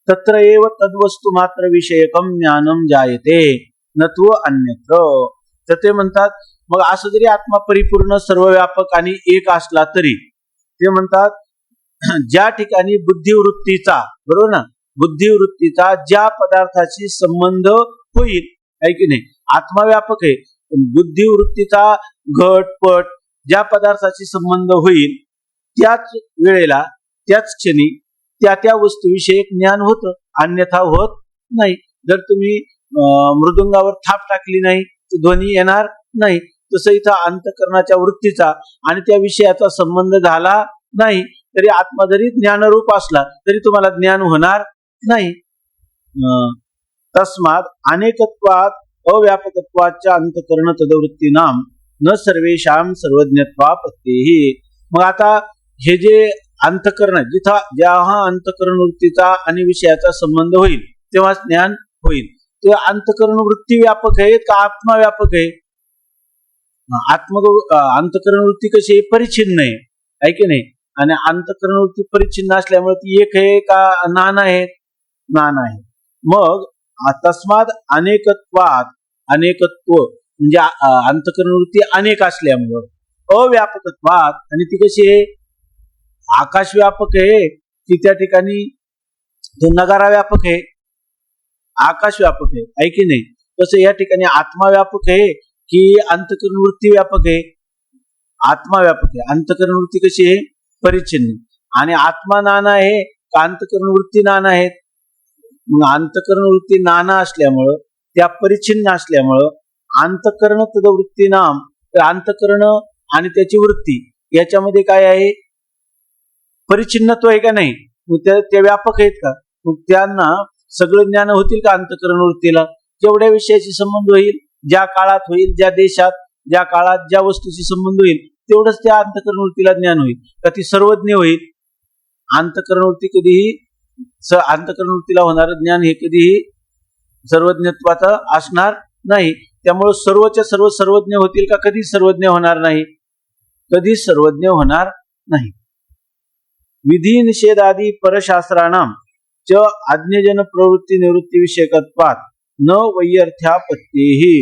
तत्र एव तद्वस्तु मात्र विषयकम ज्ञानम जायते नत्व अन्यत्र. तर ते म्हणतात मग असं जरी आत्मा परिपूर्ण, सर्वव्यापक आणि एक असला तरी ते म्हणतात ज्या ठिकाणी बुद्धिवृत्तीचा, बरोबर ना, बुद्धिवृत्तीचा ज्या पदार्थाशी संबंध होईल, आहे की नाही, आत्मा व्यापक आहे, पण बुद्धिवृत्तीचा घटपट ज्या पदार्थाशी संबंध होईल त्याच वेळेला त्याच क्षणी त्या त्या वस्तूविषयक ज्ञान होतं, अन्यथा होत नाही. जर तुम्ही मृदुंगावर थाप टाकली नाही तर ध्वनी येणार नाही. तसं इथं अंतःकरणाच्या वृत्तीचा आणि त्या विषयाचा संबंध झाला नाही तरी आत्मा जरी ज्ञानरूप असला तरी तुम्हाला ज्ञान होणार नाही. तस्मात अनेकत्वात अव्यापकत्वाच्या अंतःकरण तदवृत्तीनाम न सर्वेषां सर्वज्ञत्वापत्तेहि. मग आता हे जे अंतःकरण जिथं जेव्हा अंतःकरण वृत्तीचा आणि विषयाचा संबंध होईल तेव्हा ज्ञान होईल. ते अंतःकरण वृत्ती व्यापक आहे का आत्मा व्यापक आहे? अंतःकरण वृत्ती कशी आहे? परिच्छिन्न आहे की नाही? आणि अंतःकरण वृत्ती परिच्छिन्न असल्यामुळे ती एक आहे का नाना आहे? नाना आहे. मग तस्मात अनेकत्वात, अनेकत्व म्हणजे अंतःकरण वृत्ती अनेक असल्यामुळं अव्यापकत्वात, आणि ती कशी आहे? आकाश व्यापक आहे की त्या ठिकाणी तो नगारा व्यापक आहे? आकाश व्यापक आहे की नाही? तसं या ठिकाणी आत्मा व्यापक आहे की अंतःकरण वृत्ती व्यापक आहे? आत्मा व्यापक आहे. अंतःकरण वृत्ती कशी आहे? परिच्छिन्न. आणि आत्मा नाना आहे का अंतःकरण वृत्ती नाना आहेत? अंतःकरण वृत्ती नाना असल्यामुळं, त्या परिच्छिन्न असल्यामुळं अंतःकरण तदवृत्ती नाम, अंतःकरण आणि त्याची वृत्ती याच्यामध्ये काय आहे? परिच्छिन्नत्व आहे का नाही? ते व्यापक आहेत का? मग त्यांना सगळं ज्ञान होतील का अंतःकरण वृत्तीला? जेवढ्या विषयाशी संबंध होईल, ज्या काळात होईल, ज्या देशात, ज्या काळात ज्या वस्तूशी संबंध होईल तेवढंच त्या अंतःकरण वृत्तीला ज्ञान होईल का ती सर्वज्ञ होईल? अंतःकरण वृत्ती कधीही अंतःकरण वृत्तीला होणार ज्ञान हे कधीही सर्वज्ञत्वाचं असणार नाही. त्यामुळे सर्वच्या सर्व सर्वज्ञ होतील का? कधी सर्वज्ञ होणार नाही, कधी सर्वज्ञ होणार नाही. विधी निषेधादी परशास्त्राणाम च आज्ञजन प्रवृत्ती निवृत्ती विषयकत्वात न वैयर्थ्यापत्तेहि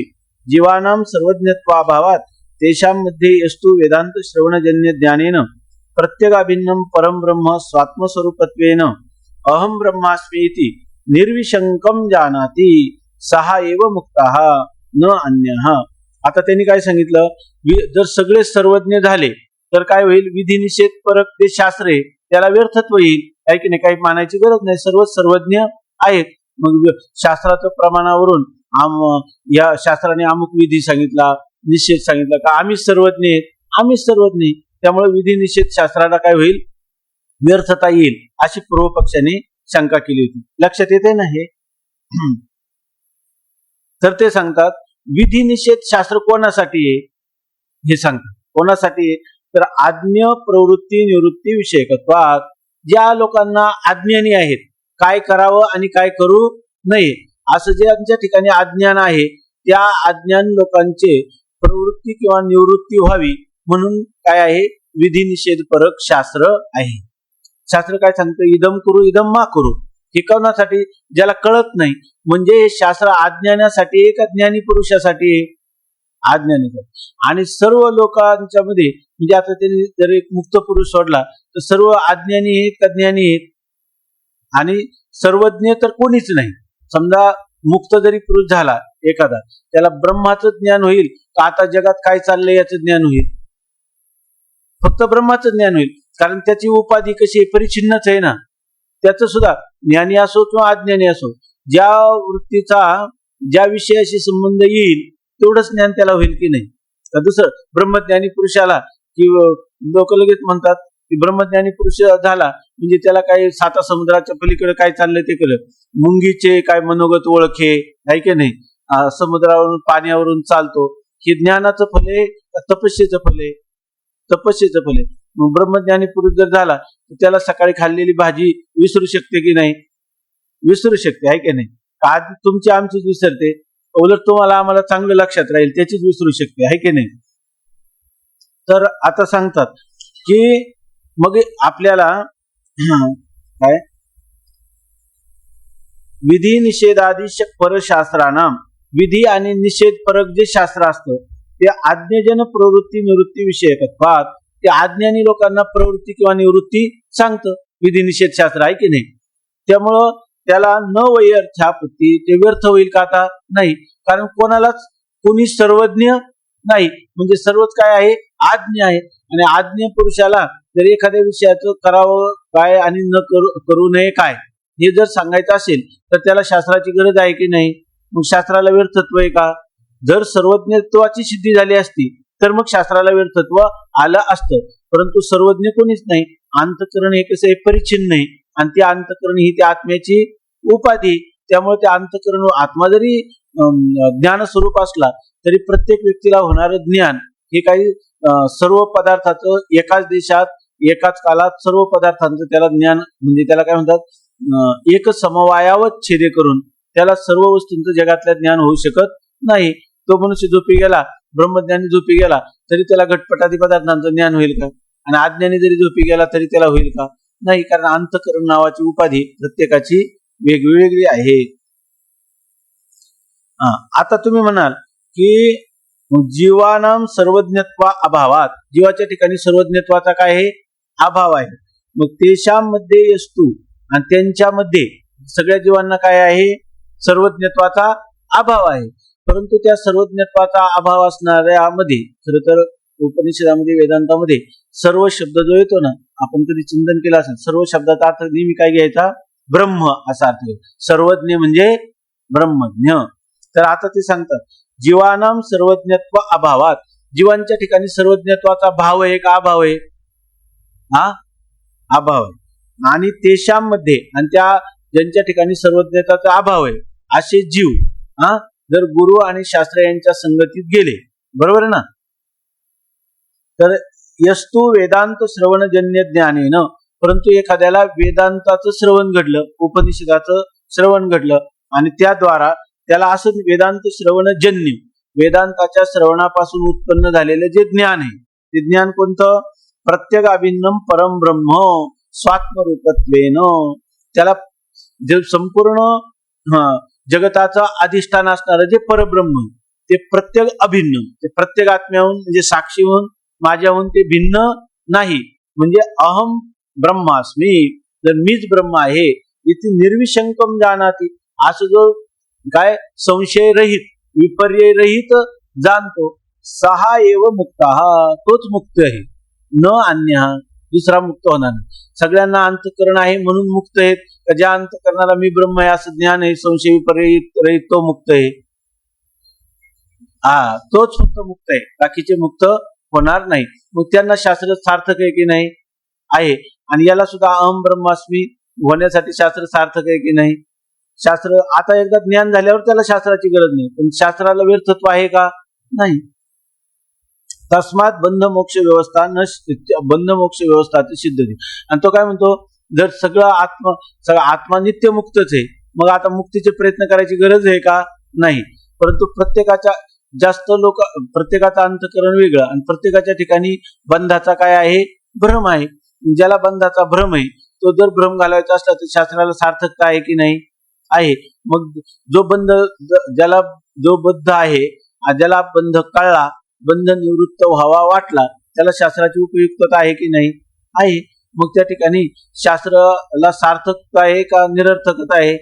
जीवानां सर्वज्ञत्वाभावात तेषां मध्ये यस्तु वेदांत श्रवणजन्य ज्ञानेन प्रत्यगाभिन्नं परम ब्रह्म स्वात्मस्वरूपत्वेन अहम ब्रह्मास्मि इति निर्विशंकम जानाति सहा एव मुक्ताः न अन्यः. आता त्यांनी काय सांगितलं? जर सगळे सर्वज्ञ झाले तर काय होईल? विधी निषेध परक ते शास्त्र आहे त्याला व्यर्थत्व येईल, आहे की नाही? काही मानायची गरज नाही, सर्व सर्वज्ञ आहेत. मग शास्त्राच्या प्रमाणावरून या शास्त्राने अमुक विधी सांगितला, निषेध सांगितला का आम्ही सर्वज्ञ आहेत, आम्ही सर्वज्ञ. त्यामुळे विधी निषेध शास्त्राला काय होईल? व्यर्थता येईल अशी पूर्व पक्षाने शंका केली होती. लक्षात येते ना हे? तर ते सांगतात विधी निषेध शास्त्र कोणासाठी आहे हे सांगतात. कोणासाठी आहे? तर आज्ञ प्रवृत्ती निवृत्ती विषयकत्वात, ज्या लोकांना अज्ञानी आहेत काय करावं आणि काय करू नये असं जे आमच्या ठिकाणी अज्ञान आहे त्या अज्ञान लोकांचे प्रवृत्ती किंवा निवृत्ती व्हावी म्हणून काय आहे? विधी निषेध परक शास्त्र आहे. शास्त्र काय सांगतं? इदम करू इदम मा करू. हे कोणासाठी? ज्याला कळत नाही. म्हणजे हे शास्त्र अज्ञानासाठी आहे का ज्ञानी पुरुषासाठी आहे? अज्ञानी. आणि सर्व लोकांच्या मध्ये म्हणजे आता त्यांनी जर एक मुक्त पुरुष सोडला तर सर्व अज्ञानी आहेत का ज्ञानी आहेत? आणि सर्वज्ञ तर कोणीच नाही. समजा मुक्त जरी पुरुष झाला एखादा, त्याला ब्रह्माचं ज्ञान होईल का आता जगात काय चाललंय याचं ज्ञान होईल? फक्त ब्रह्माचं ज्ञान होईल, कारण त्याची उपाधी कशी आहे? परिच्छिन्नच आहे ना. त्याचं सुद्धा ज्ञानी असो किंवा अज्ञानी असो, ज्या वृत्तीचा ज्या विषयाशी संबंध येईल तेवढंच ज्ञान त्याला होईल की नाही? तर दुसरं ब्रह्मज्ञानी पुरुषाला कि लोक लगेच म्हणतात की ब्रह्मज्ञानी पुरुष झाला म्हणजे त्याला काय साता समुद्राच्या पलीकडे काय चाललंय ते कळलं. मुंगीचे काय मनोगत ओळखे, आहे की नाही? समुद्रावरून पाण्यावरून चालतो. हे ज्ञानाचं फल आहे तपस्येचं फल आहे? तपस्येचं फल आहे. मग ब्रह्मज्ञानी पुरुष जर झाला तर त्याला सकाळी खाल्लेली भाजी विसरू शकते की नाही? विसरू शकते, आहे की नाही? आज तुमची आमचीच विसरते, उलट तुम्हाला आम्हाला चांगलं लक्षात राहील त्याचीच विसरू शकते, आहे की नाही? तर आता सांगतात की मग आपल्याला काय विधी निषेधादी परशास्त्रांना, विधी आणि निषेध परक जे शास्त्र असतं ते आज्ञजन प्रवृत्ती निवृत्ती विषयकत्वात, ते अज्ञानी लोकांना प्रवृत्ती किंवा निवृत्ती सांगतं विधी निषेध शास्त्र, आहे की नाही? त्यामुळं त्याला न वैयर्थ्यापत्ती, ते व्यर्थ होईल का? आता नाही, कारण कोणालाच कोणी सर्वज्ञ नाही, म्हणजे सर्वच काय आहे, आज्ञ आहे. आणि आज्ञ पुरुषाला जर एखाद्या विषयाचं करावं काय आणि न करू नये काय हे जर सांगायचं असेल तर त्याला शास्त्राची गरज आहे की नाही? मग शास्त्राला व्यर्थत्व आहे का? जर सर्वज्ञत्वाची सिद्धी झाली असती तर मग शास्त्राला व्यर्थत्व आलं असतं. परंतु सर्वज्ञ कोणीच नाही. अंतःकरण हे कसं आहे, परिच्छिन्न आहे, आणि ते अंतःकरण ही त्या आत्म्याची उपाधी. त्यामुळे ते अंतःकरण आत्मा जरी ज्ञान स्वरूप असला तरी प्रत्येक व्यक्तीला होणारं ज्ञान हे काही सर्व पदार्थाचं एकाच देशात एकाच काळात सर्व पदार्थांचं त्याला ज्ञान, म्हणजे त्याला काय म्हणतात, एक समवायावत छेदे करून त्याला सर्व वस्तूंचं जगातलं ज्ञान होऊ शकत नाही. तो मनुष्य झोपी गेला, ब्रह्मज्ञानी झोपी गेला तरी त्याला घटपटादी पदार्थांचं ज्ञान होईल का? आणि अज्ञानी जरी झोपी गेला तरी त्याला होईल का? नाही, कारण अंतःकरण नावाची उपाधी प्रत्येकाची वेगवेगळी आहे. आता तुम्ही म्हणाल की जीवानाम सर्वज्ञत्वा अभावात, जीवाच्या ठिकाणी सर्वज्ञत्वाचा काय आहे, अभाव आहे. मग तेशामध्ये असतो, आणि त्यांच्यामध्ये सगळ्या जीवांना काय आहे, सर्वज्ञत्वाचा अभाव आहे. परंतु त्या सर्वज्ञत्वाचा अभाव असणाऱ्यामध्ये खर तर उपनिषदामध्ये वेदांतामध्ये सर्व शब्द जो येतो ना, आपण कधी चिंतन केलं असेल, सर्व शब्दाचा अर्थ नेहमी काय घ्यायचा, ब्रह्म असा अर्थ. सर्वज्ञ म्हणजे ब्रह्मज्ञ. तर आता ते सांगतात जीवानाम सर्वज्ञत्व अभावात, जीवांच्या ठिकाणी सर्वज्ञत्वाचा भाव आहे का अभाव आहे? अभाव आहे. आणि तेशामध्ये, आणि त्या ज्यांच्या ठिकाणी सर्वज्ञत्वाचा अभाव आहे असे जीव जर गुरु आणि शास्त्र यांच्या संगतीत गेले, बरोबर आहे ना, तर यस्तु वेदांत श्रवणजन्य ज्ञानेन, परंतु एखाद्याला वेदांताचं श्रवण घडलं, उपनिषदाचं श्रवण घडलं, आणि त्याद्वारा त्याला असं वेदांत श्रवणजन्य, वेदांताच्या श्रवणापासून उत्पन्न झालेलं जे ज्ञान आहे, ते ज्ञान कोणतं, प्रत्येक अभिन्नम परम ब्रह्म स्वात्मरूपत्वेन, त्याला जे संपूर्ण जगताचं अधिष्ठान असणारं जे परब्रह्म ते प्रत्येक अभिन्न, ते प्रत्येक आत्म्याहून म्हणजे साक्षीहून माझ्याहून ते भिन्न नाही. म्हणजे अहम ब्रह्मास्मी, जर मीच ब्रह्म आहे, इथे निर्विशंकम जानाति, असं जो काय संशय रहित विपर्य रहित जाणतो, सहा एव मुक्ता, तोच मुक्त आहे, न अन्य दुसरा मुक्त होणार नाही. सगळ्यांना अंतःकरण आहे म्हणून मुक्त आहेत, ज्या अंतःकरणाला मी ब्रह्म आहे असं ज्ञान आहे, संशय विपर्य रहित, तो मुक्त आहे. तोच फक्त मुक्त आहे, बाकीचे मुक्त होणार नाही. मग त्यांना शास्त्र सार्थक आहे की नाही? आहे. आणि याला सुद्धा अहम ब्रह्मास्मी होण्यासाठी शास्त्र सार्थक आहे की नाही? शास्त्र आता एकदा ज्ञान झाल्यावर त्याला शास्त्राची गरज नाही, पण शास्त्राला व्यर्थत्व आहे का? नाही. तस्मात बंध मोक्ष व्यवस्था न बंध मोक्ष व्यवस्था सिद्ध. आणि तो काय म्हणतो, जर सगळा आत्मा नित्य मुक्तच आहे, मग आता मुक्तीचे प्रयत्न करायची गरज आहे का? नाही. परंतु प्रत्येकाच्या प्रत्येकाचं अंतःकरण वेगळं, आणि प्रत्येकाच्या ठिकाणी बंधाचा काय आहे, भ्रम आहे. ज्याला बंधाचा भ्रम आहे तो जर भ्रम घालायचा असला तर शास्त्राला सार्थकता आहे की नाही? आहे. मग जो बद्ध आहे, ज्याला बंध कळला, बंध निवृत्त व्हावा वाटला, त्याला शास्त्राची उपयुक्तता आहे की नाही? आहे. मग त्या ठिकाणी शास्त्राला सार्थकता आहे का निरर्थकता आहे?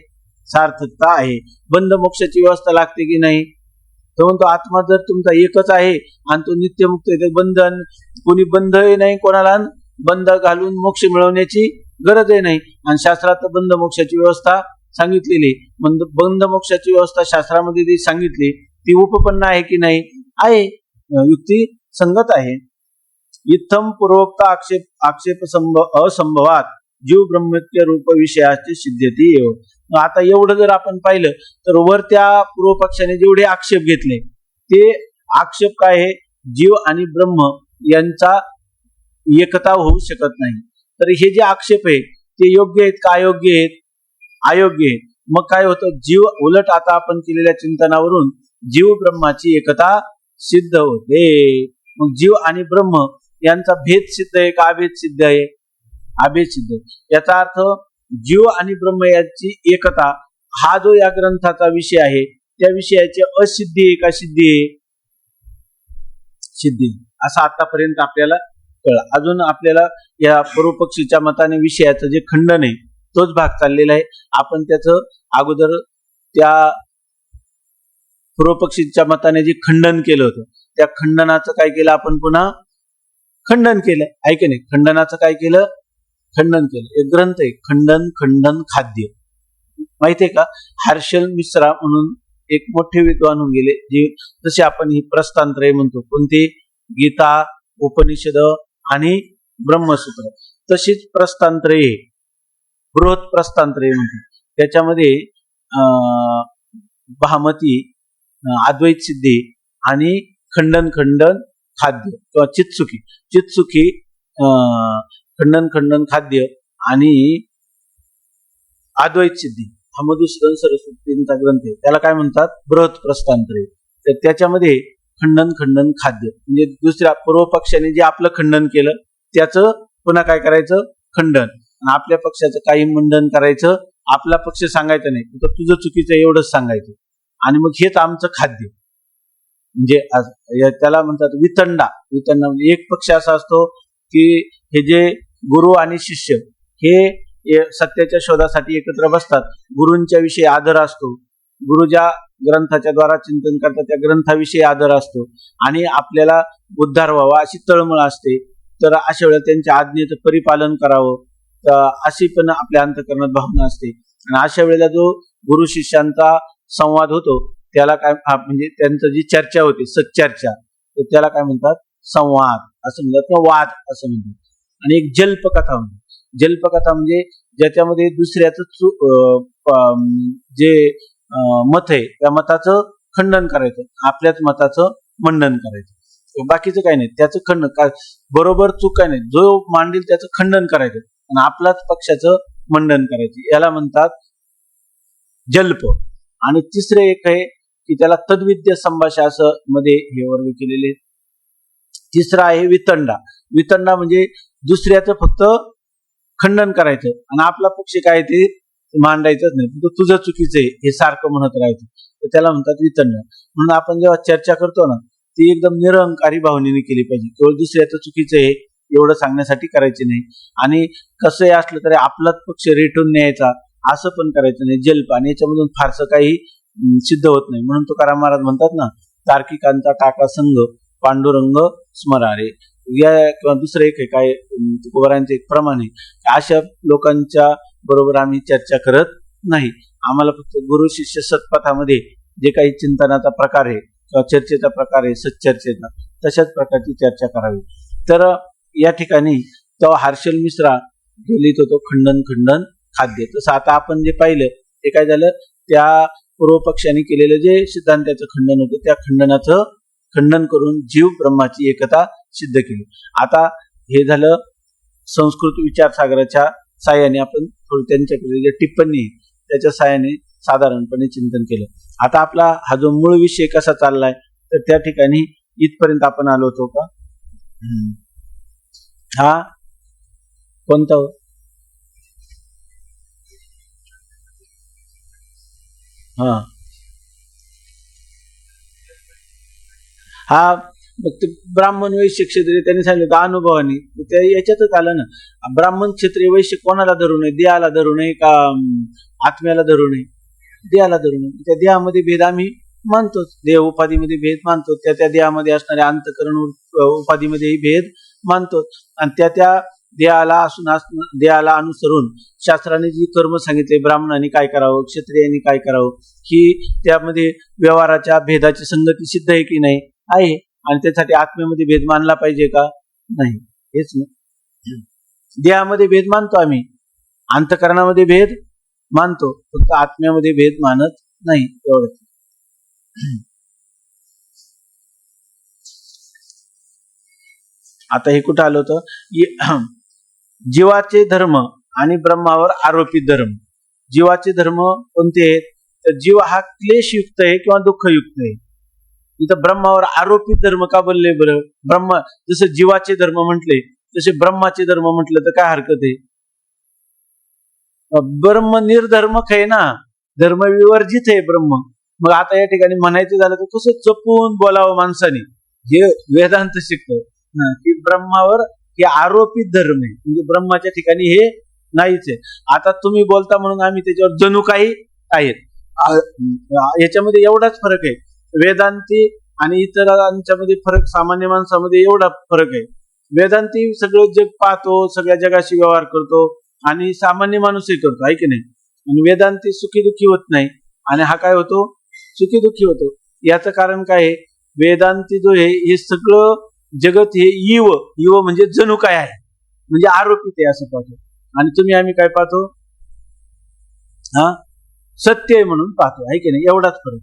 सार्थकता आहे. बंध मोक्षाची व्यवस्था लागते की नाही? तो म्हणतो आत्मा जर तुमचा एकच आहे आणि तो नित्यमुक्त आहे, बंधन कोणी बंधही नाही, कोणाला बंध घालून मोक्ष मिळवण्याची गरजही नाही. आणि शास्त्रात बंध मोक्षाची व्यवस्था सांगितलेली, बंध मोक्षाची व्यवस्था शास्त्रामध्ये जी सांगितली ती उपपन्न आहे की नाही? आहे. युक्ती संगत आहे. इत्थम पूर्वोक्त आक्षेप असंभवात जीव ब्रह्मत्य रूप विषयाची सिद्धती एव. आता एवढं जर आपण पाहिलं तर वर त्या पूर्वपक्षाने जेवढे आक्षेप घेतले ते आक्षेप काय आहे, जीव आणि ब्रह्म यांचा एकता होऊ शकत नाही. तर हे जे आक्षेप आहे ते योग्य आहेत का अयोग्य आहेत? अयोग्य आहेत. मग काय होतं, जीव उलट आता आपण केलेल्या चिंतनावरून जीव ब्रह्माची एकता सिद्ध होते. मग जीव आणि ब्रह्म यांचा भेद सिद्ध आहे का अभेद सिद्ध आहे? अभेद सिद्ध. याचा अर्थ जीव आणि ब्रह्म यांची एकता हा जो या ग्रंथाचा विषय आहे त्या विषयाची असिद्धी आहे का सिद्धी आहे? सिद्धी. असं आतापर्यंत आपल्याला कळलं. अजून आपल्याला या पूर्वपक्षीच्या मताने विषयाचं जे खंडन आहे तोच भाग चाललेला आहे. आपण त्याचं अगोदर त्या पूर्व पक्षीच्या मताने जे खंडन केलं होतं त्या खंडनाचं काय केलं आपण पुन्हा खंडन केलं आहे की नाही. खंडनाचं काय केलं खंडन केलं. एक ग्रंथ आहे खंडन खंडन खाद्य माहितीये का. हर्षल मिश्रा म्हणून एक मोठे विद्वान होऊन गेले जे जसे आपण ही प्रस्थानत्रय म्हणतो कोणते गीता उपनिषद आणि ब्रह्मसूत्र तशीच प्रस्थानत्रय बृहत प्रस्थानत्रय म्हणतो. त्याच्यामध्ये भामती अद्वैत सिद्धी आणि खंडन खंडन खाद्य किंवा चित्सुखी खंडन खंडन खाद्य आणि अद्वैत सिद्धी हा मधुसूदन सरस्वतींचा ग्रंथ आहे. त्याला काय म्हणतात बृहत प्रस्थानत्रय. तर त्याच्यामध्ये खंडन खंडन खाद्य म्हणजे दुसऱ्या पूर्व पक्षाने जे आपलं खंडन केलं त्याचं पुन्हा काय करायचं खंडन आणि आपल्या पक्षाचं काही मंडन करायचं. आपला पक्ष सांगायचा नाही तर तुझं चुकीचं एवढंच सांगायचं आणि मग हेच आमचं खाद्य. म्हणजे त्याला म्हणतात वितंडा. वितंडा म्हणजे एक पक्ष असा असतो की हे जे गुरु आणि शिष्य हे सत्याच्या शोधासाठी एकत्र बसतात. गुरूंच्या विषयी आदर असतो. गुरु ज्या ग्रंथाच्या द्वारा चिंतन करतात त्या ग्रंथाविषयी आदर असतो आणि आपल्याला उद्धार व्हावा अशी तळमळ असते. तर अशा वेळेला त्यांच्या आज्ञेचं परिपालन करावं अशी पण आपल्या अंतःकरणात भावना असते. आणि अशा वेळेला जो गुरु शिष्यांचा संवाद होतो त्याला काय म्हणजे त्यांचं जी चर्चा होती सच्चर्चा तर त्याला काय म्हणतात संवाद असं म्हणतात किंवा वाद असं म्हणतात. आणि एक जल्पकथा म्हणतात. जल्पकथा म्हणजे ज्याच्यामध्ये दुसऱ्याचं जे मत आहे त्या मताचं खंडन करायचं आपल्याच मताचं मंडन करायचं. बाकीचं काही नाही त्याचं खंडन बरोबर चूक काही नाही जो मांडील त्याचं खंडन करायचं आणि आपल्याच पक्षाचं मंडन करायचं याला म्हणतात जल्प. आणि तिसरे एक आहे की त्याला तद्विद्य संभाषा असं मध्ये हे वर्ग केलेले. तिसरा आहे वितंडा. वितंडा म्हणजे दुसऱ्याचं फक्त खंडन करायचं आणि आपला पक्ष काय ते मांडायचंच नाही तर तुझं चुकीचं आहे हे सारखं म्हणत राहायचं तर त्याला म्हणतात वितंडा. म्हणून आपण जेव्हा चर्चा करतो ना ती एकदम निरंकारी भावनेने केली पाहिजे. केवळ दुसऱ्याचं चुकीचं आहे एवढं सांगण्यासाठी करायचे नाही आणि कसंही असलं तरी आपलाच पक्ष रेटून न्यायचा असं पण करायचं नाही. जल्प आणि याच्यामधून फारसं काही सिद्ध होत नाही. म्हणून तुकाराम महाराज म्हणतात ना तार्किकांचा टाका संघ पांडुरंग स्मरारे या किंवा दुसरं एक काय तुकोबारांचे एक प्रमाण आहे अशा लोकांच्या बरोबर आम्ही चर्चा करत नाही. आम्हाला फक्त गुरु शिष्य सत्पथामध्ये जे काही चिंतनाचा प्रकार आहे किंवा चर्चेचा प्रकार आहे सच्चर्चेचा तशाच प्रकारची चर्चा करावी. तर या ठिकाणी तो हर्षल मिश्रा लिहित होतो खंडन खंडन खाद्य. तसं आता आपण जे पाहिलं ते काय झालं त्या पूर्व पक्षाने केलेलं जे सिद्धांताचं खंडन होतं त्या खंडनाचं खंडन करून जीव ब्रह्माची एकता सिद्ध केली. आता हे झालं संस्कृत विचारसागराच्या साह्याने आपण त्यांच्याकडे जे टिप्पणी त्याच्या साह्याने साधारणपणे चिंतन केलं. आता आपला हा जो मूळ विषय कसा चाललाय तर त्या ठिकाणी इथपर्यंत आपण आलो होतो का. हा कोणता हा मग ते ब्राह्मण वैश्य क्षत्रिय त्यांनी सांगितलं अनुभवाने त्या याच्यातच आलं ना. ब्राह्मण क्षत्रिय वैश्य कोणाला धरू नये देहाला धरू नये का आत्म्याला धरू नये देहाला धरू नये. त्या देहामध्ये भेद आम्ही मानतोच देह उपाधीमध्ये भेद मानतो त्या त्या देहामध्ये असणाऱ्या अंतकरण उपाधीमध्येही भेद मानतो आणि त्या त्या देहाला अनुसरून शास्त्राने जी कर्म सांगितले ब्राह्मणांनी काय करावं क्षत्रियांनी काय करावं ही त्यामध्ये व्यवहाराच्या भेदाची संगती सिद्ध आहे की नाही आहे. आणि त्यासाठी आत्म्यामध्ये भेद मानला पाहिजे का नाही हेच नाही. देहामध्ये भेद मानतो आम्ही अंतकरणामध्ये भेद मानतो फक्त आत्म्यामध्ये भेद मानत नाही एवढंच. आता हे कुठं आलं होतं जीवाचे धर्म आणि ब्रह्मावर आरोपित धर्म. जीवाचे धर्म कोणते आहेत तर जीव हा क्लेशयुक्त आहे किंवा दुःखयुक्त आहे. इथं ब्रह्मावर आरोपित धर्म का बोलले बरं. ब्रह्म जसं जीवाचे धर्म म्हटले तसे ब्रह्माचे धर्म म्हटलं तर काय हरकत आहे. ब्रह्म निर्धर्मक आहे ना धर्म विवर्जित आहे ब्रह्म. मग आता या ठिकाणी म्हणायचं झालं तर कसं जपून बोलावं माणसाने जे वेदांत शिकतो की ब्रह्मावर हे आरोपित धर्म आहे म्हणजे ब्रह्माच्या ठिकाणी हे नाहीच आहे. आता तुम्ही बोलता म्हणून आम्ही त्याच्यावर जणू काही आहेत. याच्यामध्ये एवढाच फरक आहे वेदांती आणि इतरांच्या मध्ये फरक, सामान्य माणसामध्ये एवढा फरक आहे. वेदांती सगळं जग पाहतो, सगळ्या जगाशी व्यवहार करतो आणि सामान्य माणूसही करतो, आहे की नाही. आणि वेदांती सुखी दुःखी होत नाही आणि हा काय होतो, सुखी दुःखी होतो. याचं कारण काय आहे, वेदांती जो आहे हे सगळं जगत हे इव म्हणजे जणू काय आहे, म्हणजे आरोपित आहे असं पाहतो. आणि तुम्ही आम्ही काय पाहतो, सत्य आहे म्हणून पाहतो, आहे की नाही. एवढाच फरक.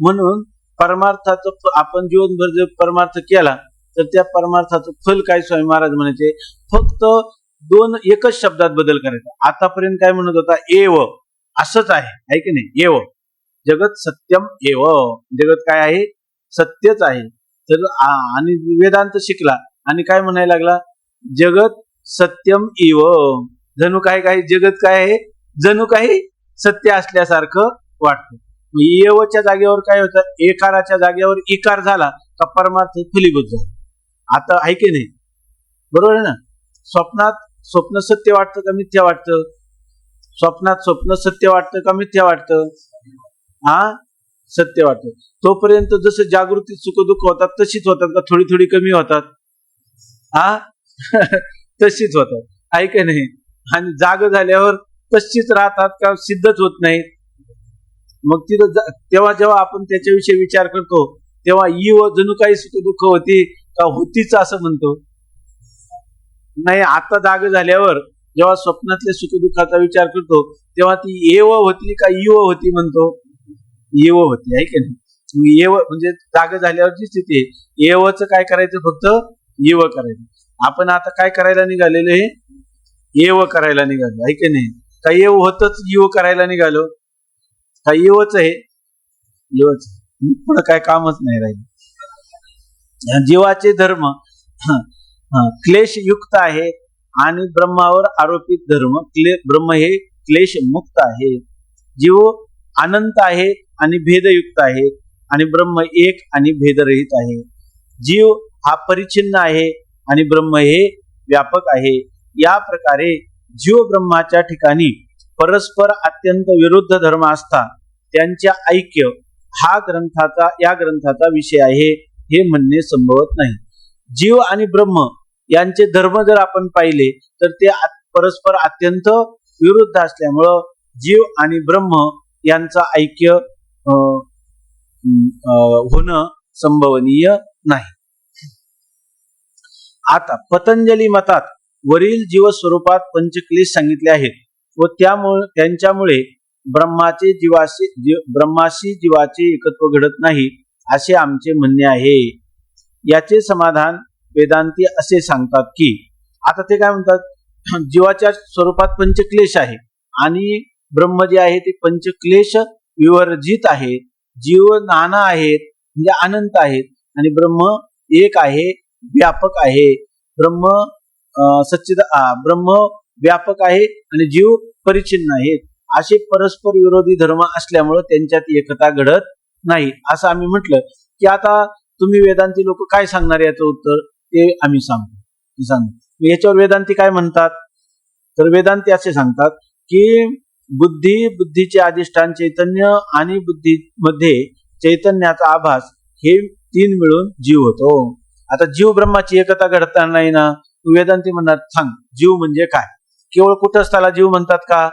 म्हणून परमार्थाचं आपण जीवनभर जर परमार्थ केला तर त्या परमार्थाचं फल काय, स्वामी महाराज म्हणायचे, फक्त एकच शब्दात बदल करायचा. आतापर्यंत काय म्हणत होता, एव असंच आहे की नाही. एव जगत सत्यम एव, जगत काय आहे, सत्यच आहे. तर आणि वेदांत शिकला आणि काय म्हणायला लागला, जगत सत्यम इव, जणू काय जगत काय आहे, जणू काही सत्य असल्यासारखं वाटतं. येवच्या जागेवर काय होतं, एकाराच्या जागेवर इकार झाला का परमार्थ फलीभूत झाला. आता आहे की नाही, बरोबर आहे ना. स्वप्नात स्वप्न सत्य वाटतं का मिथ्या वाटतं, स्वप्नात स्वप्न सत्य वाटतं का मिथ्या वाटतं, सत्य वाटतं. तोपर्यंत जसं जागृतीत सुख दुःख होतात तशीच होतात का, थोडी थोडी कमी होतात, तशीच होतात, आहे की नाही. आणि जाग झाल्यावर तशीच राहतात का, सिद्धच होत नाही. मग तिथं तेव्हा जेव्हा आपण त्याच्याविषयी विचार करतो तेव्हा जणू काही सुख दुःख होती का, होतीच असं म्हणतो. नाही, आता जाग झाल्यावर जेव्हा स्वप्नातल्या सुख दुःखाचा विचार करतो तेव्हा ती एव होती का इव होती म्हणतो, एव होती, आहे की नाही. एव म्हणजे जाग झाल्यावरची स्थिती आहे. एवचं काय करायचं, फक्त इव करायचं. आपण आता काय करायला निघालेले, एव करायला निघालो, आहे की नाही. काही एव होतच इव करायला निघालो, काही इवच आहे, इवच पुढं काय कामच नाही राहिलं. जीवाचे धर्म क्लेशयुक्त आहे आणि ब्रह्मावर आरोपित धर्म, ब्रह्म हे क्लेश मुक्त आहे. जीव अनंत आहे आणि भेदयुक्त आहे आणि ब्रह्म एक आणि भेदरहित आहे. जीव हा परिच्छिन्न आहे आणि ब्रह्म हे व्यापक आहे. या प्रकारे जीव ब्रह्माच्या ठिकाणी परस्पर अत्यंत विरुद्ध धर्म असता त्यांच्या ऐक्य या ग्रंथाचा विषय आहे हे म्हणणे संभवत नाही. जीव आणि ब्रह्म यांचे धर्म जर आपण पाहिले तर ते परस्पर अत्यंत विरुद्ध असल्यामुळं जीव आणि ब्रह्म यांचं ऐक्य होणं संभवनीय नाही. आता पतंजली मतात वरील जीव स्वरूपात पंचक्लेश सांगितले आहेत व त्यांच्यामुळे ब्रह्माशी जीवाचे एकत्व घडत नाही असे आमचे म्हणणे आहे. याचे समाधान वेदांती असे सांगतात की, आता ते काय म्हणतात, जीवाच्या स्वरूपात पंचक्लेश आहे आणि ब्रह्म जे आहे ते पंचक्लेश विवर्जित आहे. जीव नाना आहेत म्हणजे अनंत आहेत आणि ब्रह्म एक आहे, व्यापक आहे. ब्रह्म व्यापक आहे आणि जीव परिच्छिन्न आहेत. असे परस्पर विरोधी धर्म असल्यामुळे त्यांच्यात एकता घडत नाही असं आम्ही म्हटलं की, आता तुम्ही वेदांती लोक काय सांगणार याचं उत्तर ते आम्ही सांगतो. याच्यावर वेदांती काय म्हणतात, तर वेदांती असे सांगतात की बुद्धीचे अधिष्ठान चैतन्य आणि बुद्धीमध्ये चैतन्याचा आभास हे तीन मिळून जीव होतो. आता जीव ब्रह्माची एकता घडता नाही ना. वेदांती म्हणतात, सांग जीव म्हणजे काय, केवळ कुटस्थाला जीव म्हणतात का,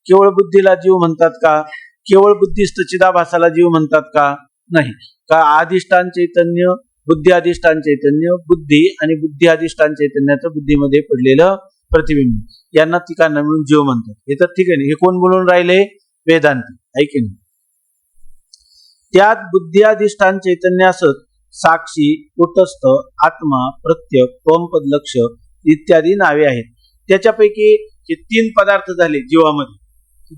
केवळ बुद्धीला जीव म्हणतात का, केवळ बुद्धिस्थ चिदाभासाला जीव म्हणतात का, नाही का अधिष्ठान चैतन्य, बुद्धी अधिष्ठान चैतन्य, बुद्धी आणि बुद्धी अधिष्ठान चैतन्याचं बुद्धीमध्ये पडलेलं प्रतिबिंब यांना तिकांना मिळून जीव म्हणतात. हे तर ठीक आहे ना. हे कोण बोलून राहिले, वेदांती, ऐके नाही. त्यात बुद्धी अधिष्ठान चैतन्य असत साक्षी, कुटस्थ, आत्मा, प्रत्यक, त्वमपद, लक्ष इत्यादी नावे आहेत. त्याच्यापैकी हे तीन पदार्थ झाले जीवामध्ये.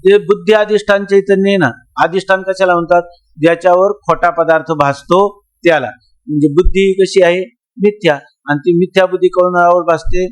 जे बुद्धी अधिष्ठान चैतन्य आहे ना, अधिष्ठान कशाला म्हणतात, ज्याच्यावर खोटा पदार्थ भासतो त्याला. म्हणजे बुद्धी कशी आहे, मिथ्या, आणि ती मिथ्या बुद्धी कोणावर भासते,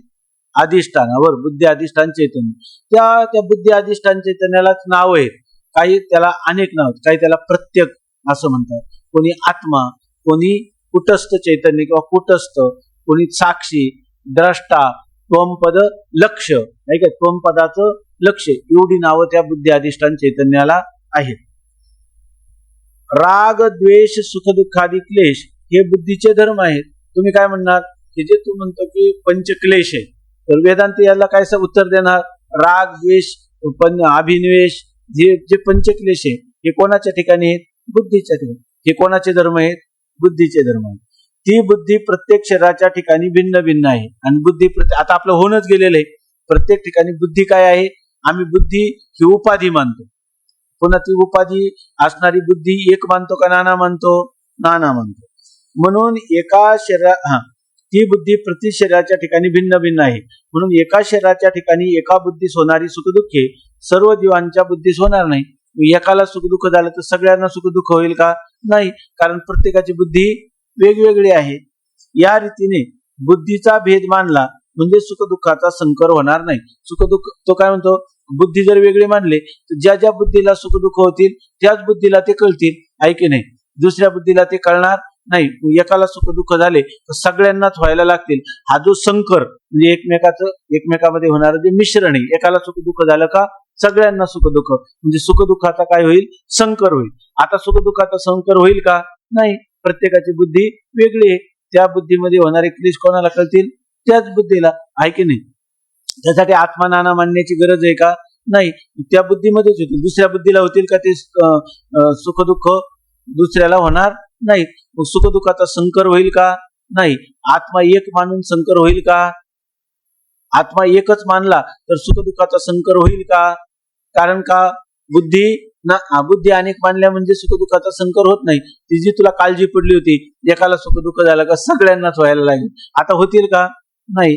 अधिष्ठानावर. बुद्धी अधिष्ठान चैतन्य, त्या बुद्धी अधिष्ठान चैतन्यालाच नाव आहेत. काही त्याला अनेक नाव, काही त्याला प्रत्यक असं म्हणतात, कोणी आत्मा, कोणी कुटस्थ चैतन्य किंवा कुटस्थ, कोणी साक्षी, द्रष्टा, त्वमपद, लक्ष, नाही का, त्वमपदाचं लक्ष, एवढी नावं त्या बुद्धी अधिष्ठान चैतन्याला आहेत. राग द्वेष सुख दुःखादी क्लेश हे बुद्धीचे धर्म आहेत. तुम्ही काय म्हणणार की जे तू म्हणतो की पंचक्लेश आहे, तर वेदांत याला काय उत्तर देणार? राग द्वेष अभिनिवेश जे पंचक्लेश आहे हे कोणाच्या ठिकाणी आहेत? बुद्धीच्या ठिकाणी. हे कोणाचे धर्म आहेत? बुद्धीचे धर्म आहेत. ती बुद्धी प्रत्येक शरीराच्या ठिकाणी भिन्न भिन्न आहे आणि बुद्धी आता आपलं होऊनच गेलेलं आहे. प्रत्येक ठिकाणी बुद्धी काय आहे? आम्ही बुद्धी ही उपाधी मानतो. पुन्हा ती उपाधी असणारी बुद्धी एक मानतो का नाना मानतो? नाना मानतो. म्हणून एका ती बुद्धी प्रति शरीराच्या ठिकाणी भिन्न भिन्न आहे. म्हणून एका शरीराच्या ठिकाणी एका बुद्धीस होणारी सुखदुःखे सर्व जीवांच्या बुद्धीस होणार नाही. एकाला सुखदुःख झालं तर सगळ्यांना सुखदुःख होईल का? नाही, कारण प्रत्येकाची बुद्धी वेगवेगळी आहे. या रीतीने बुद्धीचा भेद मानला म्हणजे सुखदुःखाचा संकर होणार नाही. सुखदुःख तो काय म्हणतो? बुद्धी जर वेगळी मानले तर ज्या ज्या बुद्धीला सुखदुःख होतील त्याच बुद्धीला ते कळतील, आहे की नाही? दुसऱ्या बुद्धीला ते कळणार नाही. एकाला सुखदुःख झाले तर सगळ्यांनाच व्हायला लागतील. हा जो संकर म्हणजे एकमेकामध्ये होणारं जे मिश्रण आहे, एकाला सुखदुःख झालं का सगळ्यांना सुखदुःख, म्हणजे सुखदुःखाचा काय होईल? संकर होईल. आता सुखदुःखाचा संकर होईल का? नाही, प्रत्येकाची बुद्धी वेगळी आहे. त्या बुद्धीमध्ये होणारे क्लेश कोणाला कळतील? त्याच बुद्धीला, आहे की नाही? त्यासाठी आत्मा नाना मानण्याची गरज आहे का? नाही, त्या बुद्धीमध्येच होतील. दुसऱ्या बुद्धीला होतील का ते सुखदुःख? दुसऱ्याला होणार नाही. मग सुखदुःखाचा संकर होईल का? नाही. आत्मा एक मानून संकर होईल का? आत्मा एकच मानला तर सुखदुःखाचा संकर होईल का? कारण का? बुद्धी अनेक मानल्या म्हणजे सुखदुःखाचा संकर होत नाही. ती जी तुला काळजी पडली होती, एकाला सुखदुःख झालं का सगळ्यांनाच व्हायला लागेल, आता होतील का? नाही.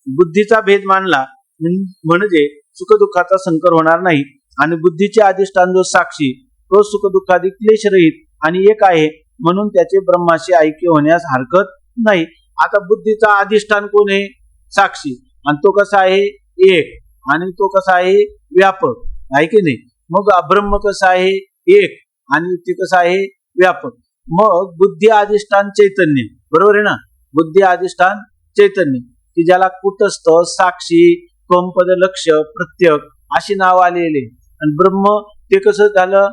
बुद्धीचा भेद मानला म्हणजे सुखदुःखाचा संकर होणार नाही. आणि बुद्धीचे अधिष्ठान जो साक्षी तो सुखदुःखादी क्लेशरहित आणि एक आहे, म्हणून त्याचे ब्रह्माशी ऐक्य होण्यास हरकत नाही. आता बुद्धीचा अधिष्ठान कोण आहे? साक्षी. आणि तो कसा आहे? एक. आणि तो कसा आहे? व्यापक, आहे की नाही? मग ब्रह्म कसा आहे? एक. आणि ते कसं आहे? व्यापक. मग बुद्धी अधिष्ठान चैतन्य, बरोबर आहे ना? बुद्धी अधिष्ठान चैतन्य की ज्याला कुटस्थ, साक्षी, त्वमपद, लक्ष, प्रत्यक अशी नाव आलेले. आणि ब्रह्म ते कसं झालं?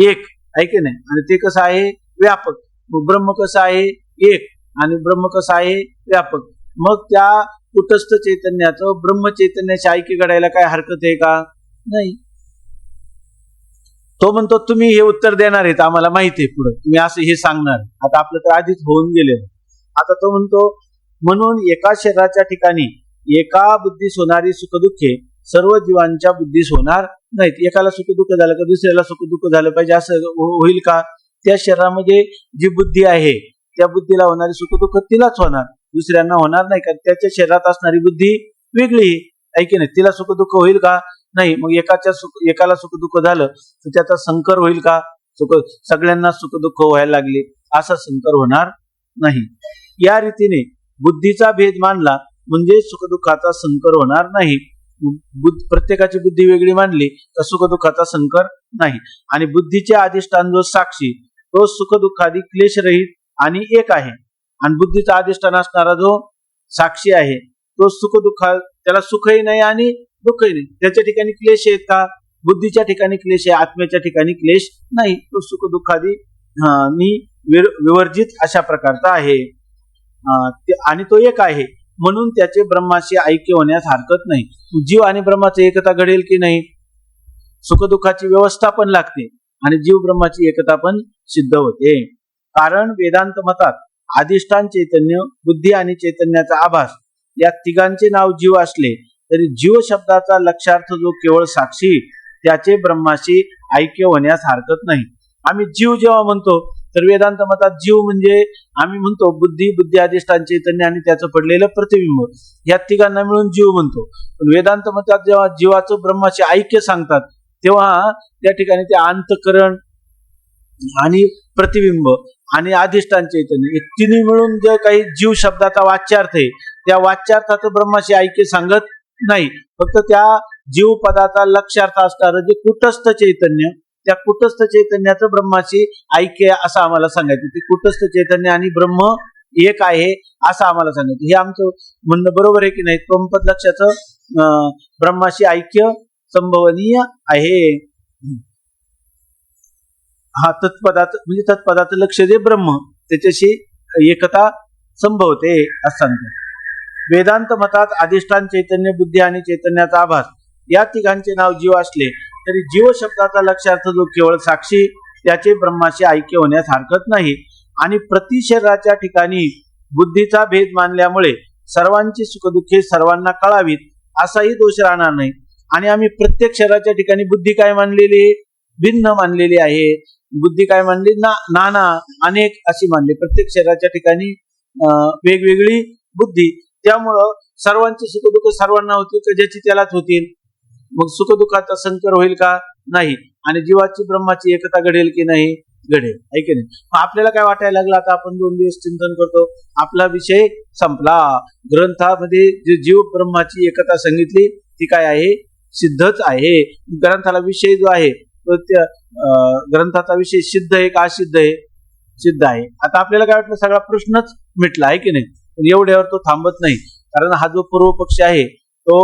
एक, आहे की नाही? आणि ते कसं आहे? व्यापक. मग ब्रह्म कसं आहे? एक. आणि ब्रह्म कसं आहे? व्यापक. मग त्या कुटस्थ चैतन्याचं ब्रह्म चैतन्याची ऐक्य घडायला काय हरकत आहे का? नाही. तो म्हणतो तुम्ही हे उत्तर देणार आहेत, आम्हाला माहिती आहे, पुढे तुम्ही असं हे सांगणार. आता आपलं तर आधीच होऊन गेले. आता तो म्हणतो म्हणून एका शरीराच्या ठिकाणी एका बुद्धीस होणारी सुखदुःखे सर्व जीवांच्या बुद्धीस होणार नाहीत. एकाला सुखदुःख झालं का दुसऱ्याला सुखदुःख झालं पाहिजे असं होईल का? त्या शरीरामध्ये जी बुद्धी आहे त्या बुद्धीला होणारी सुखदुःख तिलाच होणार, दुसऱ्यांना होणार नाही. का त्याच्या शरीरात असणारी बुद्धी वेगळी आहे की नाही? तिला सुखदुःख होईल का? नाही. मग एकाला सुखदुःख झालं तर त्याचा संकर होईल का? सगळ्यांना सुखदुःख व्हायला लागले असा संकर होणार नाही. या रीतीने बुद्धीचा भेद मानला म्हणजे सुखदुःखाचा संकर होणार नाही. प्रत्येकाची बुद्धी वेगळी मानली तर सुखदुःखाचा संकर नाही. आणि बुद्धीचे अधिष्ठान जो साक्षी तो सुखदुःखादी क्लेशरहित आणि एक आहे. आणि बुद्धीचा अधिष्ठान असणारा जो साक्षी आहे तो त्याला सुखही नाही आणि दुःखही नाही. त्याच्या ठिकाणी क्लेश आहेत का? बुद्धीच्या ठिकाणी क्लेश आहे, आत्म्याच्या ठिकाणी क्लेश नाही. तो सुख दुःखादी विवर्जित अशा प्रकारचा आहे. आणि तो एक आहे म्हणून त्याचे ब्रह्माशी ऐक्य होण्यास हरकत नाही. जीव आणि ब्रह्माची एकता घडेल की नाही? सुखदुःखाची व्यवस्था पण लागते आणि जीव ब्रह्माची एकता पण सिद्ध होते. कारण वेदांत मतात अधिष्ठान चैतन्य, बुद्धी आणि चैतन्याचा आभास या तिघांचे नाव जीव असले तरी जीव शब्दाचा लक्षार्थ जो केवळ साक्षी त्याचे ब्रह्माशी ऐक्य होण्यास हरकत नाही. आम्ही जीव जेव्हा म्हणतो तर वेदांत मतात जीव म्हणजे आम्ही म्हणतो बुद्धी अधिष्ठान चैतन्य आणि त्याचं पडलेलं प्रतिबिंब, या तिघांना मिळून जीव म्हणतो. पण वेदांत मतात जेव्हा जीवाचं ब्रह्माशी ऐक्य सांगतात तेव्हा त्या ठिकाणी ते अंतःकरण आणि प्रतिबिंब आणि अधिष्ठान चैतन्य हे तिन्ही मिळून जे काही जीव शब्दाचा वाच्यार्थ आहे त्या वाच्यार्थाचं ब्रह्माशी ऐक्य सांगत नाही. फक्त त्या जीव पदाचा लक्ष्यार्थ असणारं जे कुटस्थ चैतन्य, त्या कुटस्थ चैतन्याचं ब्रह्माशी ऐक्य असं आम्हाला सांगायचं. ते कुटस्थ चैतन्य आणि ब्रह्म एक आहे असं आम्हाला सांगायचं. हे आमचं म्हणणं बरोबर आहे की नाही? त्वमपद लक्षाचं ब्रह्माशी ऐक्य संभवनीय आहे. हा तत्पदार्थ म्हणजे तत्पदार्थ लक्ष दे ब्रह्म त्याच्याशी एकता संभवते असं सांगतात. वेदांत मतात अधिष्ठान चैतन्य बुद्धी आणि चैतन्याचा आभास या तिघांचे नाव जीव असले तरी जीव शब्दाचा लक्षार्थ जो केवळ साक्षी त्याचे ब्रह्माशी ऐक्य होण्यास हरकत नाही. आणि प्रति शरीराच्या ठिकाणी बुद्धीचा भेद मानल्यामुळे सर्वांची सुखदुःखे सर्वांना कळावीत असाही दोष राहणार नाही. आणि आम्ही प्रत्येक शरीराच्या ठिकाणी बुद्धी काय मानलेली आहे? भिन्न मानलेली आहे. बुद्धी काय मानली? नाना अनेक अशी मानली. प्रत्येक शरीराच्या ठिकाणी वेगवेगळी बुद्धी. त्यामुळं सर्वांची सुखदुःख सर्वांना होतील का? ज्याची त्यालाच होतील. मग सुखदुःखाचा संकर होईल का? नाही. आणि जीवाची ब्रह्माची एकता घडेल की नाही? घडेल. आहे की नाही? आपल्याला काय वाटायला लागलं? आता आपण 2 दिवस चिंतन करतो, आपला विषय संपला. ग्रंथामध्ये जे जीव ब्रह्माची एकता सांगितली ती काय आहे? सिद्धच आहे. ग्रंथाला विषय जो आहे तो त्या ग्रंथाचा विषय सिद्ध आहे का असिद्ध आहे? सिद्ध आहे. आता आपल्याला काय वाटलं? सगळा प्रश्नच मिटला आहे की नाही? पण एवढ्यावर तो थांबत नाही. कारण हा जो पूर्व पक्ष आहे तो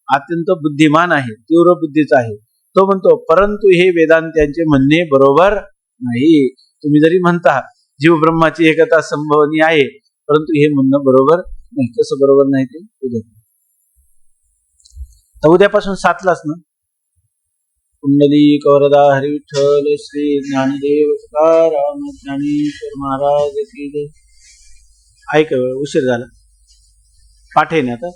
अत्यंत बुद्धिमान आहे, तीव्र बुद्धीचा आहे. तो म्हणतो परंतु हे वेदांत्यांचे म्हणणे बरोबर नाही. तुम्ही जरी म्हणता जीव ब्रह्माची एकता संभवनीय आहे परंतु हे म्हणणं बरोबर नाही. कसं बरोबर नाही ते उद्या. तर उद्यापासून 7लाच ना. पुंडलिक वरदा हरी विठ्ठल श्री ज्ञानदेव तुकाराम ज्ञानेश्वर महाराज की जय. ऐक उशीर झाला. पाठ आहे ना आता.